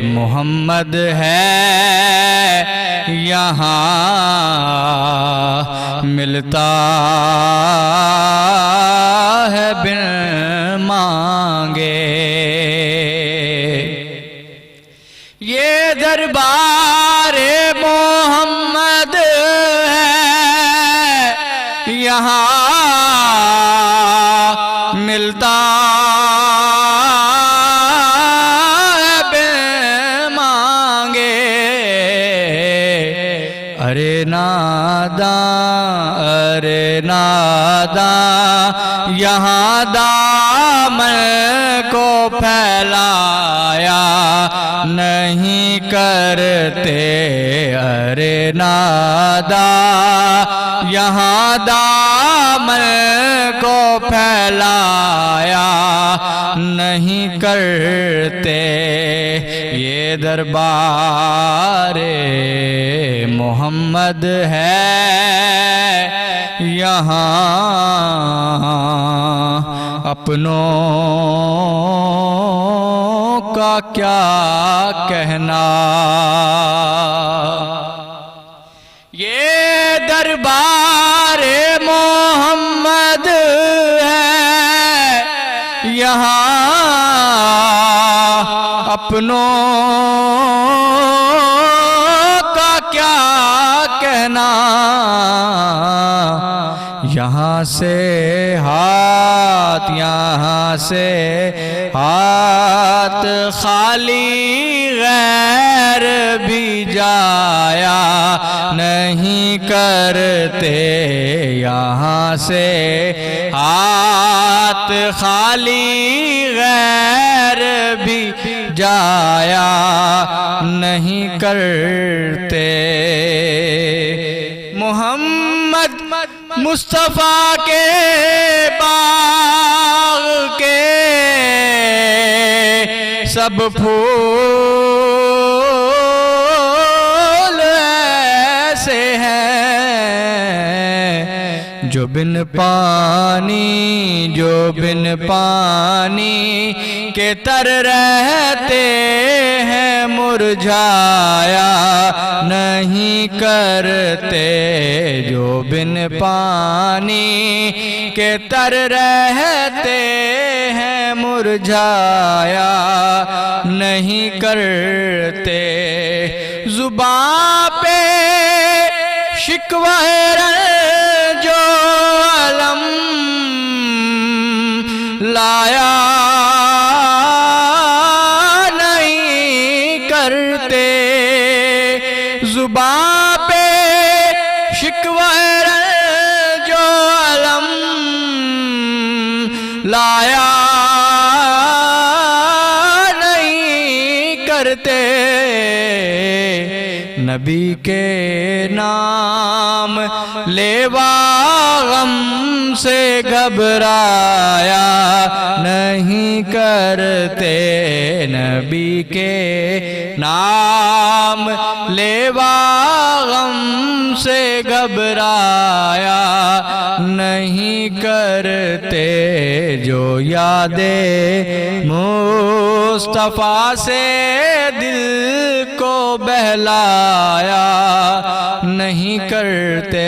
محمد ہے یہاں ملتا ہے بن مانگے. یہ دربار محمد ہے یہاں ملتا ہے بن مانگے. ارے ناداں یہاں دامن کو پھیلایا نہیں کرتے، ارے ناداں یہاں دامن کو پھیلایا نہیں کرتے. یہ دربار محمد ہے یہاں اپنوں کا کیا کہنا. یہ دربار محمد ہے یہاں اپنوں کا کیا کہنا. یہاں سے ہاتھ خالی غیر بھی جایا نہیں کرتے. یہاں سے ہاتھ خالی غیر بھی جایا نہیں کرتے. محمد مصطفیٰ کے باغ کے سب پھول ایسے ہیں جو بن پانی کے تر رہتے ہیں، مرجھایا نہیں کرتے. جو بن پانی کے تر رہتے ہیں، مرجھایا نہیں کرتے. زبان پہ شکوہ رنج و الم لایا نہیں کرتے. زبان پہ شکوہ رنج و الم لایا نبی کے نام لیوا غم سے گھبرایا نہیں کرتے نبی کے نام لیوا غم سے گھبرایا نہیں کرتے جو یاد مصطفیٰ سے دل کو بہلایا نہیں کرتے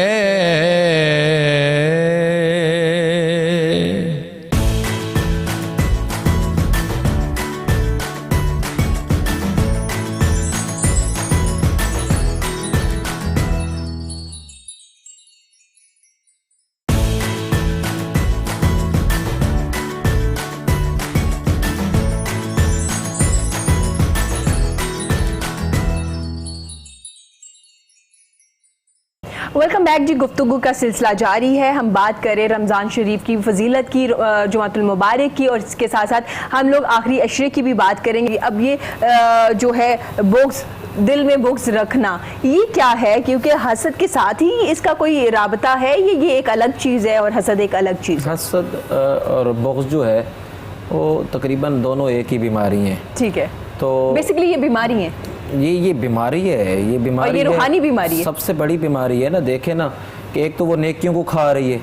ویلکم بیک جی. گفتگو کا سلسلہ جاری ہے. ہم بات کریں رمضان شریف کی فضیلت کی, جمعۃ المبارک کی, اور اس کے ساتھ ساتھ ہم لوگ آخری عشرے کی بھی بات کریں گے. اب یہ جو ہے بغض, دل میں بغض رکھنا, یہ کیا ہے؟ کیونکہ حسد کے ساتھ ہی اس کا کوئی رابطہ ہے, یہ ایک الگ چیز ہے اور حسد ایک الگ چیز ہے؟ حسد اور بغض جو ہے وہ تقریباً دونوں ایک ہی بیماری ہیں. ٹھیک ہے, تو بیسیکلی یہ بیماری ہے, یہ بیماری ہے, یہ بیماری اور یہ روحانی بیماری ہے, سب سے بڑی بیماری ہے نا. دیکھیں نا کہ ایک تو وہ نیکیوں کو کھا رہی ہے,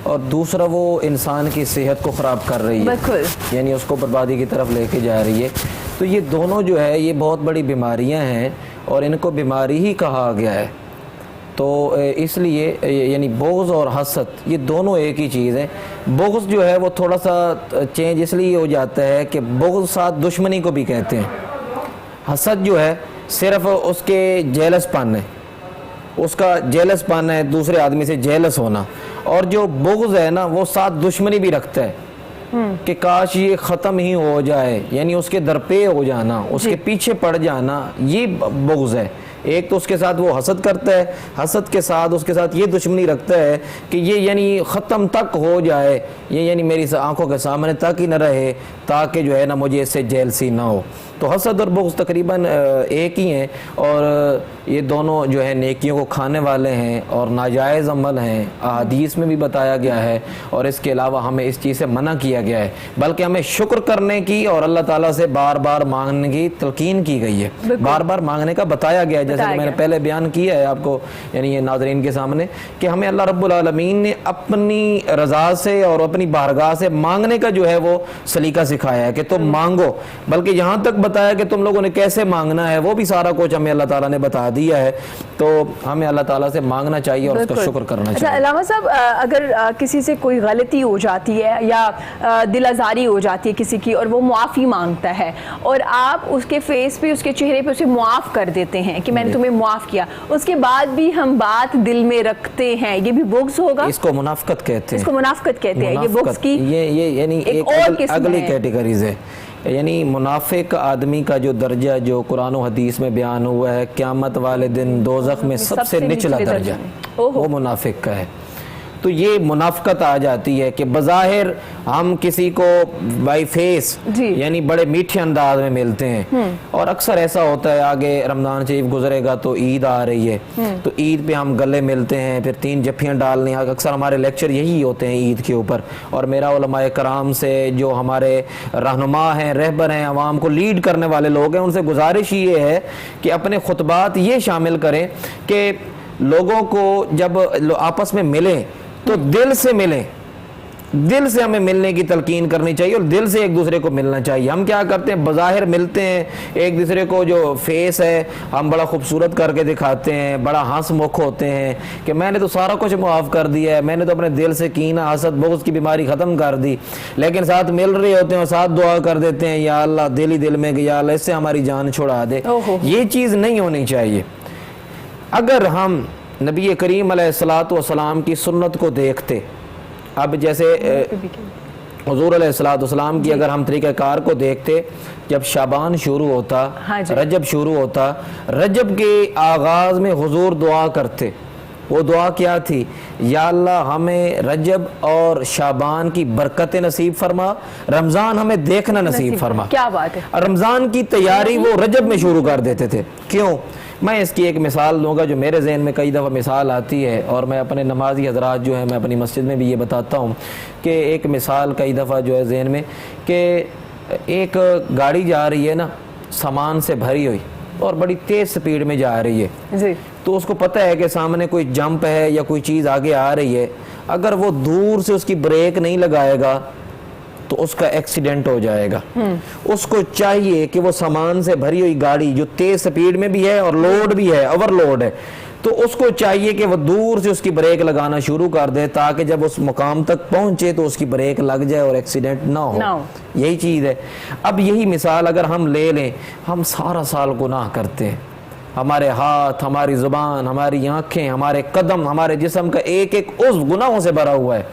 اور دوسرا وہ انسان کی صحت کو خراب کر رہی ہے, یعنی اس کو بربادی کی طرف لے کے جا رہی ہے. تو یہ دونوں جو ہے یہ بہت بڑی بیماریاں ہیں, اور ان کو بیماری ہی کہا گیا ہے. تو اس لیے یعنی بغض اور حسد یہ دونوں ایک ہی چیز ہے. بغض جو ہے وہ تھوڑا سا چینج اس لیے ہو جاتا ہے کہ بغض ساتھ دشمنی کو بھی کہتے ہیں. حسد جو ہے صرف اس کے جیلس پن ہے, اس کا جیلس پن ہے, دوسرے آدمی سے جیلس ہونا. اور جو بغض ہے نا وہ ساتھ دشمنی بھی رکھتا ہے کہ کاش یہ ختم ہی ہو جائے, یعنی اس کے درپے ہو جانا, اس کے پیچھے پڑ جانا, یہ بغض ہے. ایک تو اس کے ساتھ وہ حسد کرتا ہے, حسد کے ساتھ اس کے ساتھ یہ دشمنی رکھتا ہے کہ یہ یعنی ختم تک ہو جائے, یہ یعنی میری آنکھوں کے سامنے تک ہی نہ رہے, تاکہ جو ہے نا مجھے اس سے جیلسی نہ ہو. تو حسد اور بغض تقریباً ایک ہی ہیں, اور یہ دونوں جو ہے نیکیوں کو کھانے والے ہیں اور ناجائز عمل ہیں. احادیث میں بھی بتایا گیا ہے, اور اس کے علاوہ ہمیں اس چیز سے منع کیا گیا ہے, بلکہ ہمیں شکر کرنے کی اور اللہ تعالیٰ سے بار بار مانگنے کی تلقین کی گئی ہے, بار بار مانگنے کا بتایا گیا ہے. جیسے کہ میں نے پہلے بیان کیا ہے آپ کو, یعنی یہ ناظرین کے سامنے, کہ ہمیں اللہ رب العالمین نے اپنی رضا سے اور اپنی بارگاہ سے مانگنے کا جو ہے وہ سلیقہ سکھایا ہے کہ تم مانگو, بلکہ یہاں تک بتایا کہ تم لوگوں نے کیسے مانگنا ہے وہ بھی سارا کچھ ہمیں اللہ تعالیٰ نے بتا دیا ہے. تو ہمیں اللہ تعالیٰ سے مانگنا چاہیے اور اس کا شکر کرنا چاہیے. علامہ صاحب, اگر کسی سے کوئی غلطی ہو جاتی ہے یا دل آزاری ہو جاتی ہے کسی کی, اور وہ معافی مانگتا ہے, اور آپ اس کے فیس پہ, اس کے چہرے پہ اسے معاف کر دیتے ہیں کہ میں نے تمہیں معاف کیا, اس کے بعد بھی ہم بات دل میں رکھتے ہیں, یہ بھی بغض ہوگا؟ اس کو منافقت کہتے ہیں, اس کو منافقت کہتے ہیں. یہ بغض کی یہ یعنی ایک اگلی کیٹیگریز ہے. یعنی منافق آدمی کا جو درجہ جو قرآن و حدیث میں بیان ہوا ہے, قیامت والے دن دوزخ میں سب سے نچلا درجہ وہ منافق کا ہے. تو یہ منافقت آ جاتی ہے کہ بظاہر ہم کسی کو بائی فیس یعنی بڑے میٹھے انداز میں ملتے ہیں, اور اکثر ایسا ہوتا ہے آگے رمضان شریف گزرے گا تو عید آ رہی ہے, تو عید پہ ہم گلے ملتے ہیں, پھر 3 جفیاں ڈالنے, اکثر ہمارے لیکچر یہی ہوتے ہیں عید کے اوپر. اور میرا علماء کرام سے جو ہمارے رہنما ہیں, رہبر ہیں, عوام کو لیڈ کرنے والے لوگ ہیں, ان سے گزارش یہ ہے کہ اپنے خطبات یہ شامل کریں کہ لوگوں کو جب آپس میں ملیں تو دل سے ملیں, دل سے ہمیں ملنے کی تلقین کرنی چاہیے, اور دل سے ایک دوسرے کو ملنا چاہیے. ہم کیا کرتے ہیں, بظاہر ملتے ہیں ایک دوسرے کو, جو فیس ہے ہم بڑا خوبصورت کر کے دکھاتے ہیں, بڑا ہنس مکھ ہوتے ہیں کہ میں نے تو سارا کچھ معاف کر دیا ہے, میں نے تو اپنے دل سے کینہ حسد بغض کی بیماری ختم کر دی, لیکن ساتھ مل رہے ہوتے ہیں اور ساتھ دعا کر دیتے ہیں یا اللہ دل ہی دل میں کہ یا اللہ اس سے ہماری جان چھڑا دے. یہ چیز نہیں ہونی چاہیے. اگر ہم نبی کریم علیہ السلام کی سنت کو دیکھتے, اب جیسے حضور علیہ السلام کی اگر ہم طریقہ کار کو دیکھتے, جب شعبان شروع ہوتا, رجب شروع ہوتا, رجب کے آغاز میں حضور دعا کرتے, وہ دعا کیا تھی؟ یا اللہ ہمیں رجب اور شعبان کی برکت نصیب فرما، رمضان ہمیں دیکھنا نصیب فرما۔ کیا بات ہے۔ رمضان کی تیاری وہ رجب میں شروع کر دیتے تھے۔ کیوں؟ میں اس کی ایک مثال دوں گا جو میرے ذہن میں کئی دفعہ مثال آتی ہے، اور میں اپنے نمازی حضرات جو ہیں میں اپنی مسجد میں بھی یہ بتاتا ہوں کہ ایک مثال کئی دفعہ جو ہے ذہن میں کہ ایک گاڑی جا رہی ہے نا سامان سے بھری ہوئی اور بڑی تیز سپیڈ میں جا رہی ہے، جی تو اس کو پتہ ہے کہ سامنے کوئی جمپ ہے یا کوئی چیز آگے آ رہی ہے، اگر وہ دور سے اس کی بریک نہیں لگائے گا تو اس کا ایکسیڈنٹ ہو جائے گا۔ اس کو چاہیے کہ وہ سامان سے بھری ہوئی گاڑی جو تیز سپیڈ میں بھی ہے اور لوڈ بھی ہے، اوور لوڈ ہے، تو اس کو چاہیے کہ وہ دور سے اس کی بریک لگانا شروع کر دے تاکہ جب اس مقام تک پہنچے تو اس کی بریک لگ جائے اور ایکسیڈنٹ نہ ہو۔ یہی چیز ہے۔ اب یہی مثال اگر ہم لے لیں، ہم سارا سال گناہ کرتے ہیں، ہمارے ہاتھ، ہماری زبان، ہماری آنکھیں، ہمارے قدم، ہمارے جسم کا ایک ایک عضو گناہوں سے بھرا ہوا ہے۔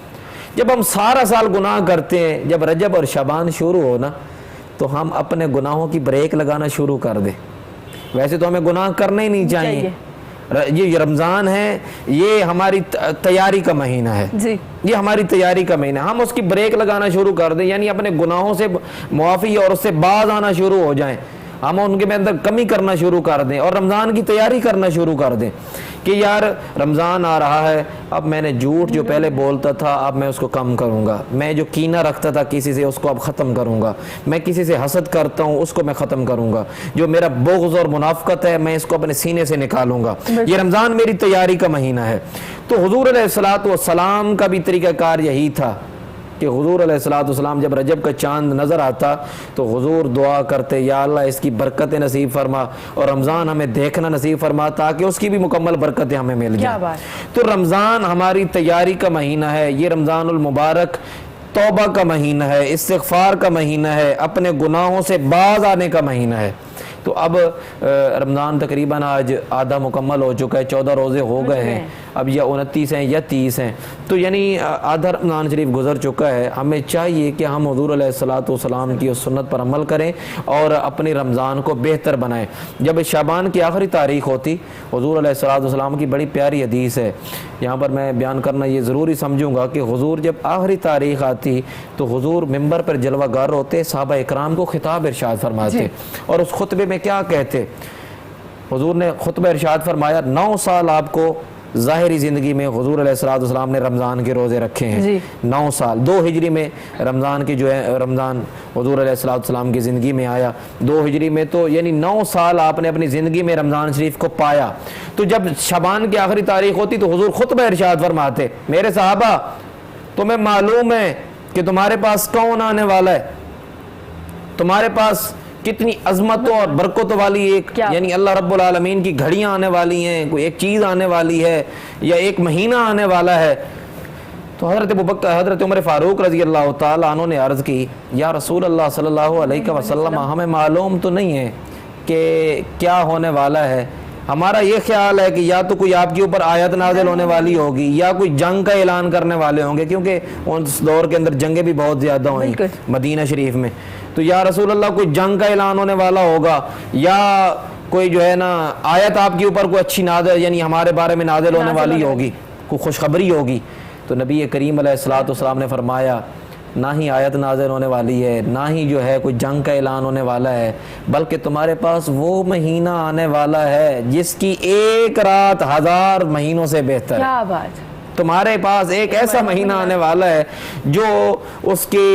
جب ہم سارا سال گناہ کرتے ہیں، جب رجب اور شعبان شروع ہو نا تو ہم اپنے گناہوں کی بریک لگانا شروع کر دیں۔ ویسے تو ہمیں گناہ کرنے ہی نہیں چاہیے۔ یہ رمضان ہے، یہ ہماری تیاری کا مہینہ ہے، یہ ہماری تیاری کا مہینہ، ہم اس کی بریک لگانا شروع کر دیں، یعنی اپنے گناہوں سے معافی اور اس سے باز آنا شروع ہو جائیں، ہم ان کے اندر کمی کرنا شروع کر دیں اور رمضان کی تیاری کرنا شروع کر دیں کہ یار رمضان آ رہا ہے، اب میں نے جھوٹ جو پہلے بولتا تھا اب میں اس کو کم کروں گا، میں جو کینہ رکھتا تھا کسی سے اس کو اب ختم کروں گا، میں کسی سے حسد کرتا ہوں اس کو میں ختم کروں گا، جو میرا بغض اور منافقت ہے میں اس کو اپنے سینے سے نکالوں گا۔ یہ رمضان میری تیاری کا مہینہ ہے۔ تو حضور علیہ الصلوۃ والسلام کا بھی طریقہ کار یہی تھا کہ حضور علیہ الصلوۃ والسلام جب رجب کا چاند نظر آتا تو حضور دعا کرتے، یا اللہ اس کی برکت نصیب فرما اور رمضان ہمیں دیکھنا نصیب فرما تاکہ اس کی بھی مکمل برکتیں ہمیں مل جائیں۔ تو رمضان ہماری تیاری کا مہینہ ہے، یہ رمضان المبارک توبہ کا مہینہ ہے، استغفار کا مہینہ ہے، اپنے گناہوں سے باز آنے کا مہینہ ہے۔ تو اب رمضان تقریباً آج آدھا مکمل ہو چکا ہے، 14 روزے ہو گئے ہیں، اب یا 29 ہیں یا 30 ہیں، تو یعنی آدھا رمضان شریف گزر چکا ہے۔ ہمیں چاہیے کہ ہم حضور علیہ الصلوۃ والسلام کی اس سنت پر عمل کریں اور اپنی رمضان کو بہتر بنائیں۔ جب شعبان کی آخری تاریخ ہوتی، حضور علیہ الصلوۃ والسلام کی بڑی پیاری حدیث ہے، یہاں پر میں بیان کرنا یہ ضروری سمجھوں گا کہ حضور جب آخری تاریخ آتی تو حضور ممبر پر جلوہ گر ہوتے، صحابہ اکرام کو خطاب ارشاد فرماتے اور اس خطبے میں کیا کہتے؟ حضور نے خطبہ ارشاد فرمایا 9 سال آپ کو ظاہری زندگی میں حضور علیہ الصلوۃ والسلام نے رمضان کے روزے رکھے ہیں، 9 سال، 2 ہجری میں رمضان کی جو ہے رمضان حضور علیہ الصلوۃ والسلام کی زندگی میں آیا، 2 ہجری میں، تو یعنی 9 سال آپ نے اپنی زندگی میں رمضان شریف کو پایا۔ تو جب شعبان کی آخری تاریخ ہوتی تو حضور خطبہ ارشاد فرماتے، میرے صحابہ تمہیں معلوم ہے کہ تمہارے پاس کون آنے والا ہے، تمہارے پاس کتنی عظمتوں اور برکتوں والی ایک یعنی اللہ رب العالمین کی گھڑیاں آنے والی ہیں، کوئی ایک چیز آنے والی ہے یا ایک مہینہ آنے والا ہے۔ تو حضرت عمر فاروق رضی اللہ تعالیٰ عنہ نے عرض کی، یا رسول اللہ صلی اللہ علیہ وسلم ہمیں معلوم تو نہیں ہے کہ کیا ہونے والا ہے، ہمارا یہ خیال ہے کہ یا تو کوئی آپ کے اوپر آیت نازل ہونے والی ہوگی یا کوئی جنگ کا اعلان کرنے والے ہوں گے، کیونکہ اس دور کے اندر جنگیں بھی بہت زیادہ ہوئیں مدینہ شریف میں، تو یا رسول اللہ کوئی جنگ کا اعلان ہونے والا ہوگا یا کوئی جو ہے نا آیت آپ کے اوپر کوئی اچھی نازل یعنی ہمارے بارے میں نازل ہونے والی ہوگی، کوئی خوشخبری ہوگی۔ تو نبی کریم علیہ الصلوۃ والسلام نے فرمایا نہ ہی آیت نازل ہونے والی ہے، نہ ہی جو ہے کوئی جنگ کا اعلان ہونے والا ہے، بلکہ تمہارے پاس وہ مہینہ آنے والا ہے جس کی ایک رات 1000 مہینوں سے بہتر ہے۔ کیا بات! تمہارے پاس ایک ایسا مہینہ آنے والا ہے جو اس کے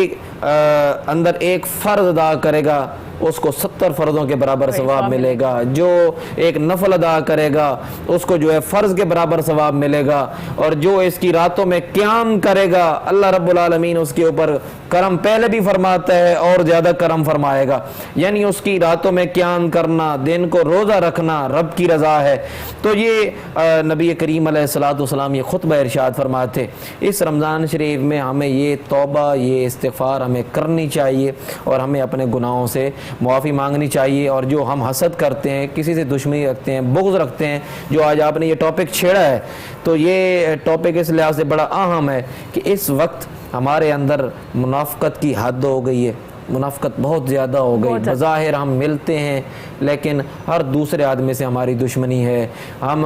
اندر ایک فرض ادا کرے گا اس کو 70 فرضوں کے برابر ثواب ملے گا، جو ایک نفل ادا کرے گا اس کو جو ہے فرض کے برابر ثواب ملے گا، اور جو اس کی راتوں میں قیام کرے گا اللہ رب العالمین اس کے اوپر کرم پہلے بھی فرماتا ہے اور زیادہ کرم فرمائے گا، یعنی اس کی راتوں میں قیام کرنا، دن کو روزہ رکھنا رب کی رضا ہے۔ تو یہ نبی کریم علیہ الصلوۃ والسلام یہ خطبہ ارشاد فرماتے۔ اس رمضان شریف میں ہمیں یہ توبہ، یہ استغفار ہمیں کرنی چاہیے اور ہمیں اپنے گناہوں سے معافی مانگنی چاہیے، اور جو ہم حسد کرتے ہیں، کسی سے دشمنی رکھتے ہیں، بغض رکھتے ہیں، جو آج آپ نے یہ ٹاپک چھیڑا ہے، تو یہ ٹاپک اس لحاظ سے بڑا اہم ہے کہ اس وقت ہمارے اندر منافقت کی حد ہو گئی ہے، منافقت بہت زیادہ ہو گئی. بظاہر ہم ملتے ہیں لیکن ہر دوسرے آدمی سے ہماری دشمنی ہے. ہم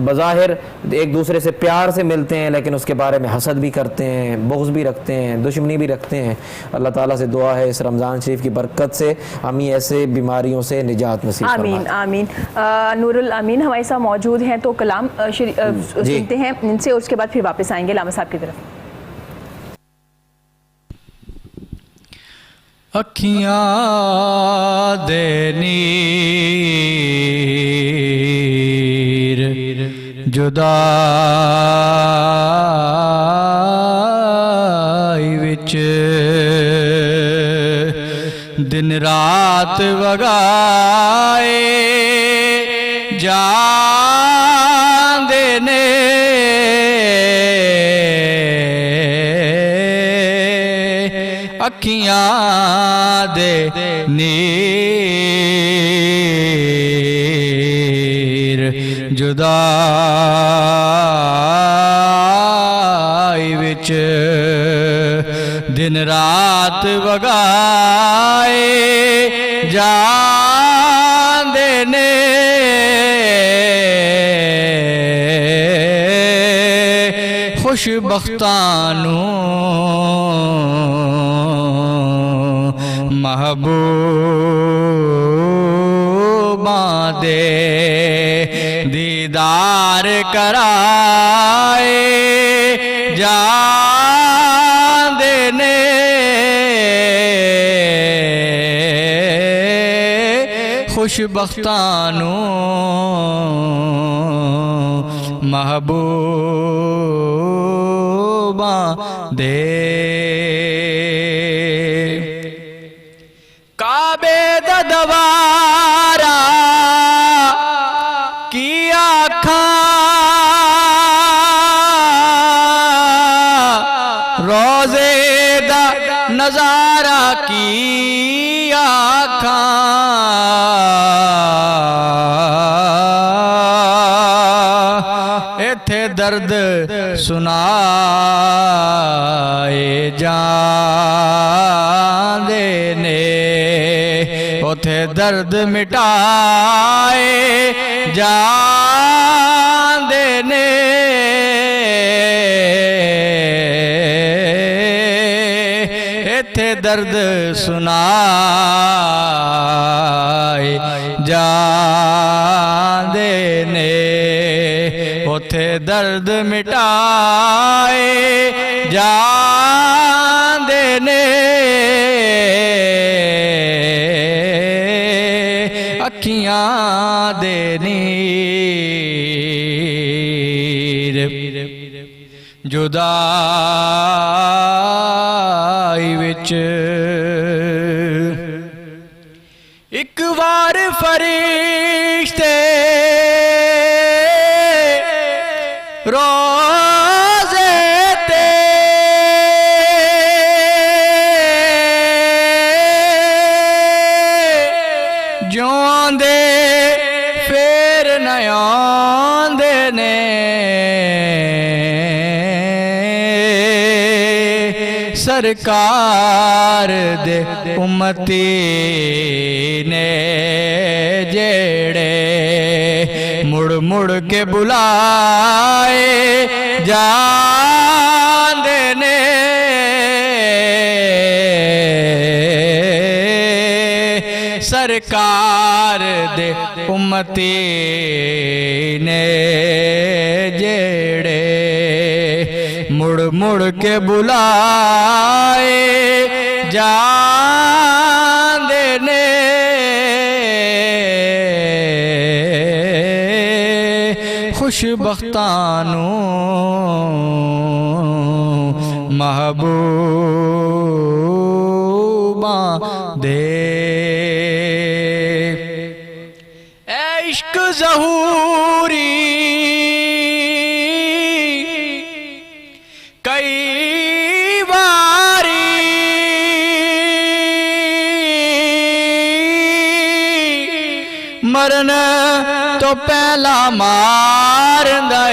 بظاہر ایک دوسرے سے پیار سے ملتے ہیں لیکن اس کے بارے میں حسد بھی کرتے ہیں, بغض بھی رکھتے ہیں, دشمنی بھی رکھتے ہیں. اللہ تعالیٰ سے دعا ہے اس رمضان شریف کی برکت سے ہمیں ایسے بیماریوں سے نجات نصیب فرمائے. آمین آمین. نور الامین ہمارے ساتھ موجود ہیں, تو کلام سنتے ہیں ان سے, اس کے بعد پھر واپس آئیں گے علامہ صاحب کی طرف. اکھیاں دے نیر جدائی وچ دن رات وگائے جاندے نے اکھیاں دے نیر جدائی وچ دن رات وگائے جاندے نے خوش بختانوں محبوباں دے دیدار کرائے جاندے نے خوش بختانوں محبوباں دے کعبے دا دوارا کی آکھاں روزے دا نظارہ کی آکھاں ایتھے درد سنائے جاندے نے اوتھے درد مٹائے جاندے نے ایتھے درد سنائے جاندے نے اوتھے درد مٹائے جاندے نے اکھیاں دے نیر جدائی وچ ایک وار فرشتے روزے تے جو آندے پھر نہ آندے نے سرکار دے امتی نے جیڑے مڑ مڑ کے بلائے جاندے نے سرکار دے امتی نے جیڑے مڑ مڑ کے بلائے جاندے نے خوش بختانوں محبوباں دے اے عشق ظہوری کئی باری مرن تو پہلا مار دے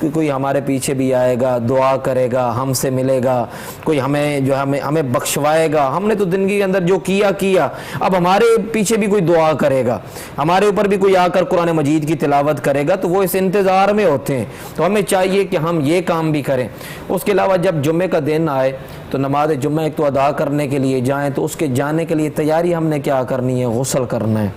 کہ کوئی ہمارے پیچھے بھی آئے گا, دعا کرے گا, ہم سے ملے گا, کوئی ہمیں بخشوائے گا. ہم نے تو زندگی کے اندر جو کیا, اب ہمارے پیچھے بھی کوئی دعا کرے گا, ہمارے اوپر بھی کوئی آ کر قرآن مجید کی تلاوت کرے گا, تو وہ اس انتظار میں ہوتے ہیں. تو ہمیں چاہیے کہ ہم یہ کام بھی کریں. اس کے علاوہ جب جمعے کا دن آئے تو نماز جمعہ ایک تو ادا کرنے کے لیے جائیں, تو اس کے جانے کے لیے تیاری ہم نے کیا کرنی ہے؟ غسل کرنا ہے,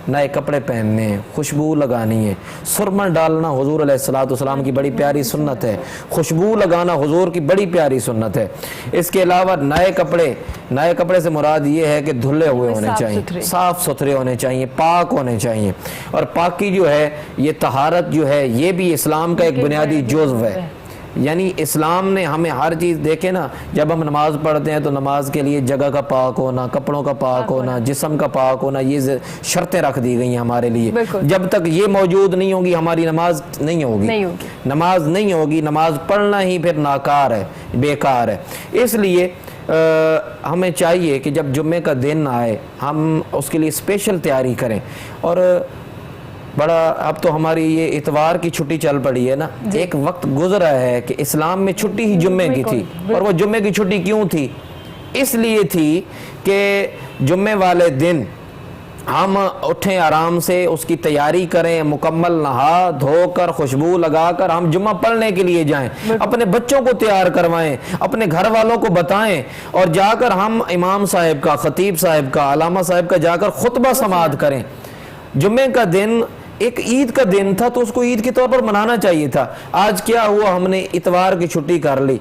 نئے کپڑے پہننے ہیں, خوشبو لگانی ہے, سرما ڈالنا حضور علیہ الصلوۃ والسلام کی بڑی پیاری سنت ہے, خوشبو لگانا حضور کی بڑی پیاری سنت ہے. اس کے علاوہ نئے کپڑے سے مراد یہ ہے کہ دھلے ہوئے ہونے چاہیے, صاف ستھرے ہونے چاہیے, پاک ہونے چاہیے. اور پاکی جو ہے, یہ طہارت جو ہے, یہ بھی اسلام کا ایک بنیادی جزو ہے. یعنی اسلام نے ہمیں ہر چیز دیکھے نا, جب ہم نماز پڑھتے ہیں تو نماز کے لیے جگہ کا پاک ہونا, کپڑوں کا پاک ہونا, جسم کا پاک ہونا, یہ شرطیں رکھ دی گئی ہیں ہمارے لیے. جب تک یہ موجود نہیں ہوگی ہماری نماز نہیں ہوگی. نماز پڑھنا ہی پھر ناکار ہے, بیکار ہے. اس لیے ہمیں چاہیے کہ جب جمعے کا دن آئے ہم اس کے لیے اسپیشل تیاری کریں. اور اب تو ہماری یہ اتوار کی چھٹی چل پڑی ہے نا, ایک وقت گزرا ہے کہ اسلام میں چھٹی ہی جمعے کی تھی. اور وہ جمعے کی چھٹی کیوں تھی؟ اس لیے تھی کہ جمعے والے دن ہم اٹھیں آرام سے, اس کی تیاری کریں, مکمل نہا دھو کر خوشبو لگا کر ہم جمعہ پڑھنے کے لیے جائیں, اپنے بچوں کو تیار کروائیں, اپنے گھر والوں کو بتائیں, اور جا کر ہم امام صاحب کا, خطیب صاحب کا, علامہ صاحب کا جا کر خطبہ سماعت کریں. جمعے کا دن ایک عید کا دن تھا, تو اس کو عید کے طور پر منانا چاہیے تھا. آج کیا ہوا, ہم نے اتوار کی چھٹی کر لی,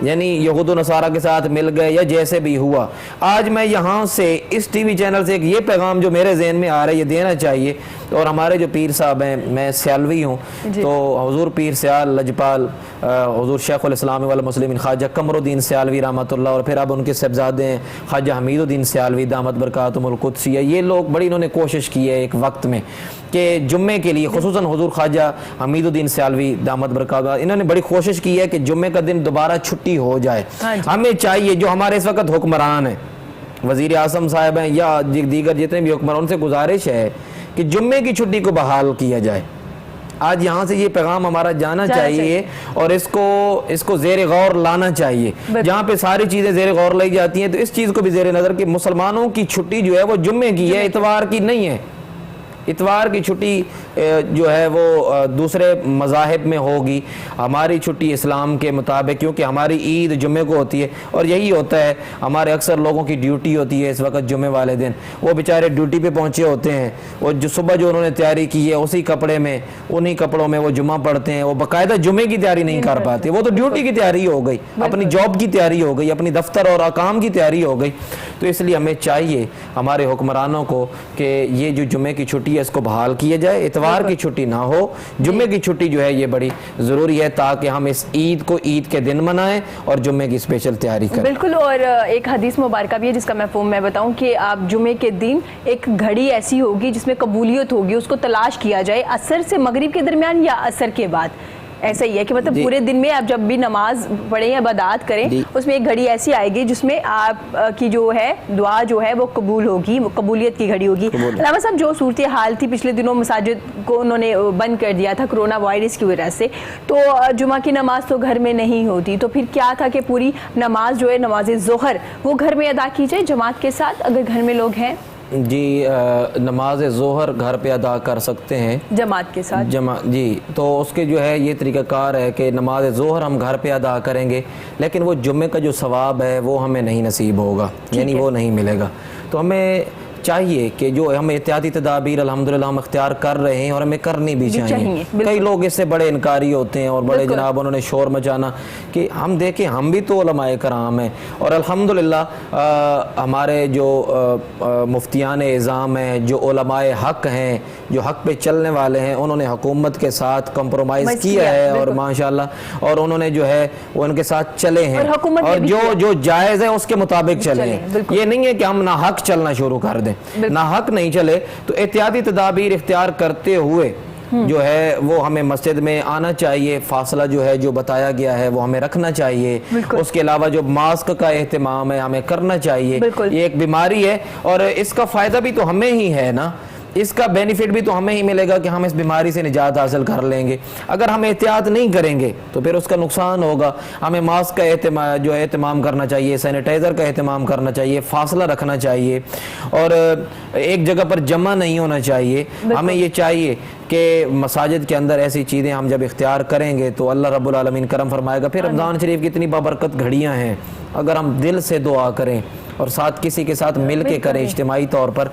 یعنی یہود و نصارہ کے ساتھ مل گئے یا جیسے بھی ہوا. آج میں یہاں سے اس ٹی وی چینل سے ایک یہ پیغام جو میرے ذہن میں آ رہا ہے یہ دینا چاہیے. اور ہمارے جو پیر صاحب ہیں, میں سیالوی ہوں, تو حضور پیر سیال لجپال حضور شیخ الاسلام والمسلمین خواجہ قمر الدین سیالوی رحمۃ اللہ, اور پھر اب ان کے صاحبزادے ہیں خواجہ حمید الدین سیالوی دامت برکاتہم القدسیہ, یہ لوگ بڑی انہوں نے کوشش کی ہے ایک وقت میں کہ جمعے کے لیے, خصوصاً حضور خواجہ حمید الدین سیالوی دامت برکاتہم, انہوں نے بڑی کوشش کی ہے کہ جمعے کا دن دوبارہ چھٹی ہو جائے. ہمیں چاہیے جو ہمارے اس وقت حکمران ہیں, وزیر اعظم صاحب ہیں یا دیگر جتنے بھی حکمران, ان سے گزارش ہے کہ جمعے کی چھٹی کو بحال کیا جائے. آج یہاں سے یہ پیغام ہمارا جانا چاہیے اور اس کو زیر غور لانا چاہیے. جہاں پہ ساری چیزیں زیر غور لائی جاتی ہیں تو اس چیز کو بھی زیر نظر کہ مسلمانوں کی چھٹی جو ہے وہ جمعے کی ہے, اتوار کی نہیں ہے. اتوار کی چھٹی جو ہے وہ دوسرے مذاہب میں ہوگی, ہماری چھٹی اسلام کے مطابق, کیونکہ ہماری عید جمعے کو ہوتی ہے. اور یہی ہوتا ہے, ہمارے اکثر لوگوں کی ڈیوٹی ہوتی ہے اس وقت جمعے والے دن, وہ بیچارے ڈیوٹی پہ پہنچے ہوتے ہیں, وہ جو صبح جو انہوں نے تیاری کی ہے اسی کپڑے میں, انہی کپڑوں میں وہ جمعہ پڑھتے ہیں. وہ باقاعدہ جمعے کی تیاری نہیں کر پاتے, وہ تو ڈیوٹی کی تیاری ہو گئی, اپنی جاب کی تیاری ہو گئی, اپنی دفتر اور کام کی تیاری ہو گئی. تو اس لیے ہمیں چاہیے ہمارے حکمرانوں کو کہ یہ جو جمعے کی چھٹی ہے اس کو بحال کیا جائے, اتوار کی چھٹی نہ ہو, جمعے کی چھٹی جو ہے یہ بڑی ضروری ہے تاکہ ہم اس عید کو عید کے دن منائیں اور جمعے کی اسپیشل تیاری کریں. بالکل. اور ایک حدیث مبارکہ بھی ہے جس کا میں بتاؤں کہ آپ جمعے کے دن ایک گھڑی ایسی ہوگی جس میں قبولیت ہوگی, اس کو تلاش کیا جائے عصر سے مغرب کے درمیان یا عصر کے بعد. ایسا ہی ہے کہ مطلب پورے دن میں آپ جب بھی نماز پڑھیں یا عبادات کریں اس میں ایک گھڑی ایسی آئے گی جس میں آپ کی جو ہے دعا جو ہے وہ قبول ہوگی, قبولیت کی گھڑی ہوگی. علامہ صاحب, جو صورتحال تھی پچھلے دنوں مساجد کو انہوں نے بند کر دیا تھا کرونا وائرس کی وجہ سے, تو جمعہ کی نماز تو گھر میں نہیں ہوتی, تو پھر کیا تھا کہ پوری نماز جو ہے نماز ظہر وہ گھر میں ادا کی جائے جماعت کے ساتھ اگر گھر میں لوگ ہیں. جی, نماز ظہر گھر پہ ادا کر سکتے ہیں جماعت کے ساتھ. جی, تو اس کے جو ہے یہ طریقہ کار ہے کہ نماز ظہر ہم گھر پہ ادا کریں گے, لیکن وہ جمعے کا جو ثواب ہے وہ ہمیں نہیں نصیب ہوگا, یعنی وہ نہیں ملے گا. تو ہمیں چاہیے کہ جو ہم احتیاطی تدابیر الحمدللہ ہم اختیار کر رہے ہیں اور ہمیں کرنی بھی چاہیے. کئی لوگ اس سے بڑے انکاری ہوتے ہیں اور بڑے جناب انہوں نے شور مچانا کہ ہم دیکھیں ہم بھی تو علماء کرام ہیں, اور الحمدللہ ہمارے جو مفتیان اعظام ہیں, جو علماء حق ہیں, جو حق پہ چلنے والے ہیں, انہوں نے حکومت کے ساتھ کمپرومائز کیا ہے اور ماشاءاللہ, اور انہوں نے جو ہے وہ ان کے ساتھ چلے ہیں اور جو جائز ہے اس کے مطابق چلے ہیں. یہ نہیں ہے کہ ہم نہ حق چلنا شروع کر دیں, نہ حق نہیں چلے. تو احتیاطی تدابیر اختیار کرتے ہوئے جو ہے وہ ہمیں مسجد میں آنا چاہیے, فاصلہ جو ہے جو بتایا گیا ہے وہ ہمیں رکھنا چاہیے. اس کے علاوہ جو ماسک کا اہتمام ہے ہمیں کرنا چاہیے. یہ ایک بیماری ہے اور اس کا فائدہ بھی تو ہمیں ہی ہے نا, اس کا بینیفٹ بھی تو ہمیں ہی ملے گا کہ ہم اس بیماری سے نجات حاصل کر لیں گے. اگر ہم احتیاط نہیں کریں گے تو پھر اس کا نقصان ہوگا. ہمیں ماسک کا اہتمام کرنا چاہیے, سینیٹائزر کا اہتمام کرنا چاہیے, فاصلہ رکھنا چاہیے, اور ایک جگہ پر جمع نہیں ہونا چاہیے. ہمیں یہ چاہیے کہ مساجد کے اندر ایسی چیزیں ہم جب اختیار کریں گے تو اللہ رب العالمین کرم فرمائے گا. پھر رمضان شریف کی اتنی بابرکت گھڑیاں ہیں, اگر ہم دل سے دعا کریں اور ساتھ کسی کے ساتھ مل کے کریں اجتماعی طور پر,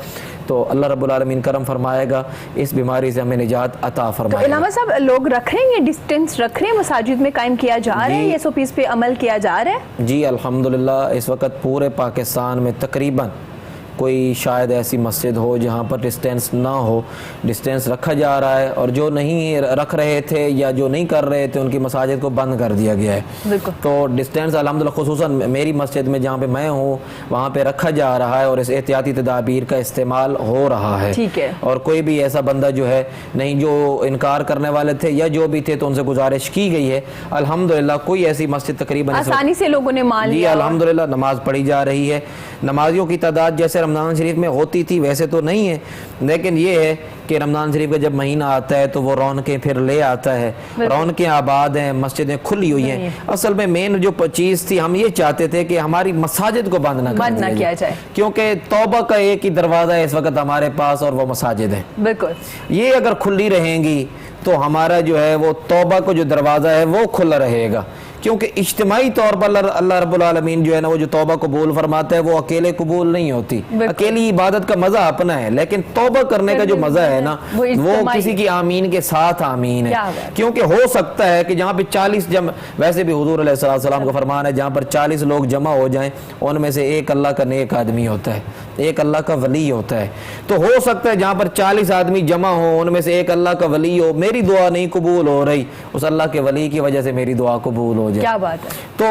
تو اللہ رب العالمین کرم فرمائے گا, اس بیماری سے ہمیں نجات عطا فرمائے گا. علامہ صاحب, لوگ رکھ رہے ہیں یہ ڈسٹینس رکھ رہے ہیں, مساجد میں قائم کیا جا رہا ہے, یہ SOPs پہ عمل کیا جا رہا ہے؟ جی الحمدللہ اس وقت پورے پاکستان میں تقریباً کوئی شاید ایسی مسجد ہو جہاں پر ڈسٹینس نہ ہو, ڈسٹینس رکھا جا رہا ہے, اور جو نہیں رکھ رہے تھے یا جو نہیں کر رہے تھے ان کی مساجد کو بند کر دیا گیا ہے. تو ڈسٹینس الحمدللہ خصوصاً میری مسجد میں جہاں پہ میں ہوں وہاں پہ رکھا جا رہا ہے, اور اس احتیاطی تدابیر کا استعمال ہو رہا ہے. اور کوئی بھی ایسا بندہ جو ہے نہیں, جو انکار کرنے والے تھے یا جو بھی تھے تو ان سے گزارش کی گئی ہے. الحمدللہ کوئی ایسی مسجد تقریباً آسانی سے لوگوں نے مان لیا. جی الحمدللہ نماز پڑھی جا رہی ہے. نمازیوں کی تعداد جیسے رمضان شریف میں ہوتی تھی ویسے تو نہیں ہے, لیکن یہ ہے کہ رمضان شریف کا جب مہینہ آتا ہے تو وہ رونقیں پھر لے آتا ہے. رونقیں آباد ہیں, مسجدیں کھلی ہوئی ہیں. اصل میں مین جو چیز تھی, ہم یہ چاہتے تھے کہ ہماری مساجد کو بند نہ کیا جائے, کیونکہ توبہ کا ایک ہی دروازہ ہے اس وقت ہمارے پاس, اور وہ مساجد ہے. بالکل, یہ اگر کھلی رہیں گی تو ہمارا جو ہے وہ توبہ کو جو دروازہ ہے وہ کھلا رہے گا. کیونکہ اجتماعی طور پر اللہ رب العالمین جو ہے نا وہ جو توبہ قبول فرماتا ہے وہ اکیلے قبول نہیں ہوتی. اکیلی عبادت کا مزہ اپنا ہے, لیکن توبہ کرنے کا جو مزہ ہے نا وہ کسی کی آمین کے ساتھ آمین ہے. کیونکہ ہو سکتا ہے کہ جہاں پہ 40 ویسے بھی حضور علیہ السلام کا فرمان ہے جہاں پر 40 لوگ جمع ہو جائیں ان میں سے ایک اللہ کا نیک آدمی ہوتا ہے, ایک اللہ کا ولی ہوتا ہے. تو ہو سکتا ہے جہاں پر 40 آدمی جمع ہوں ان میں سے ایک اللہ کا ولی ہو, میری دعا نہیں قبول ہو رہی, اس اللہ کے ولی کی وجہ سے میری دعا قبول ہو جائے. کیا بات ہے. تو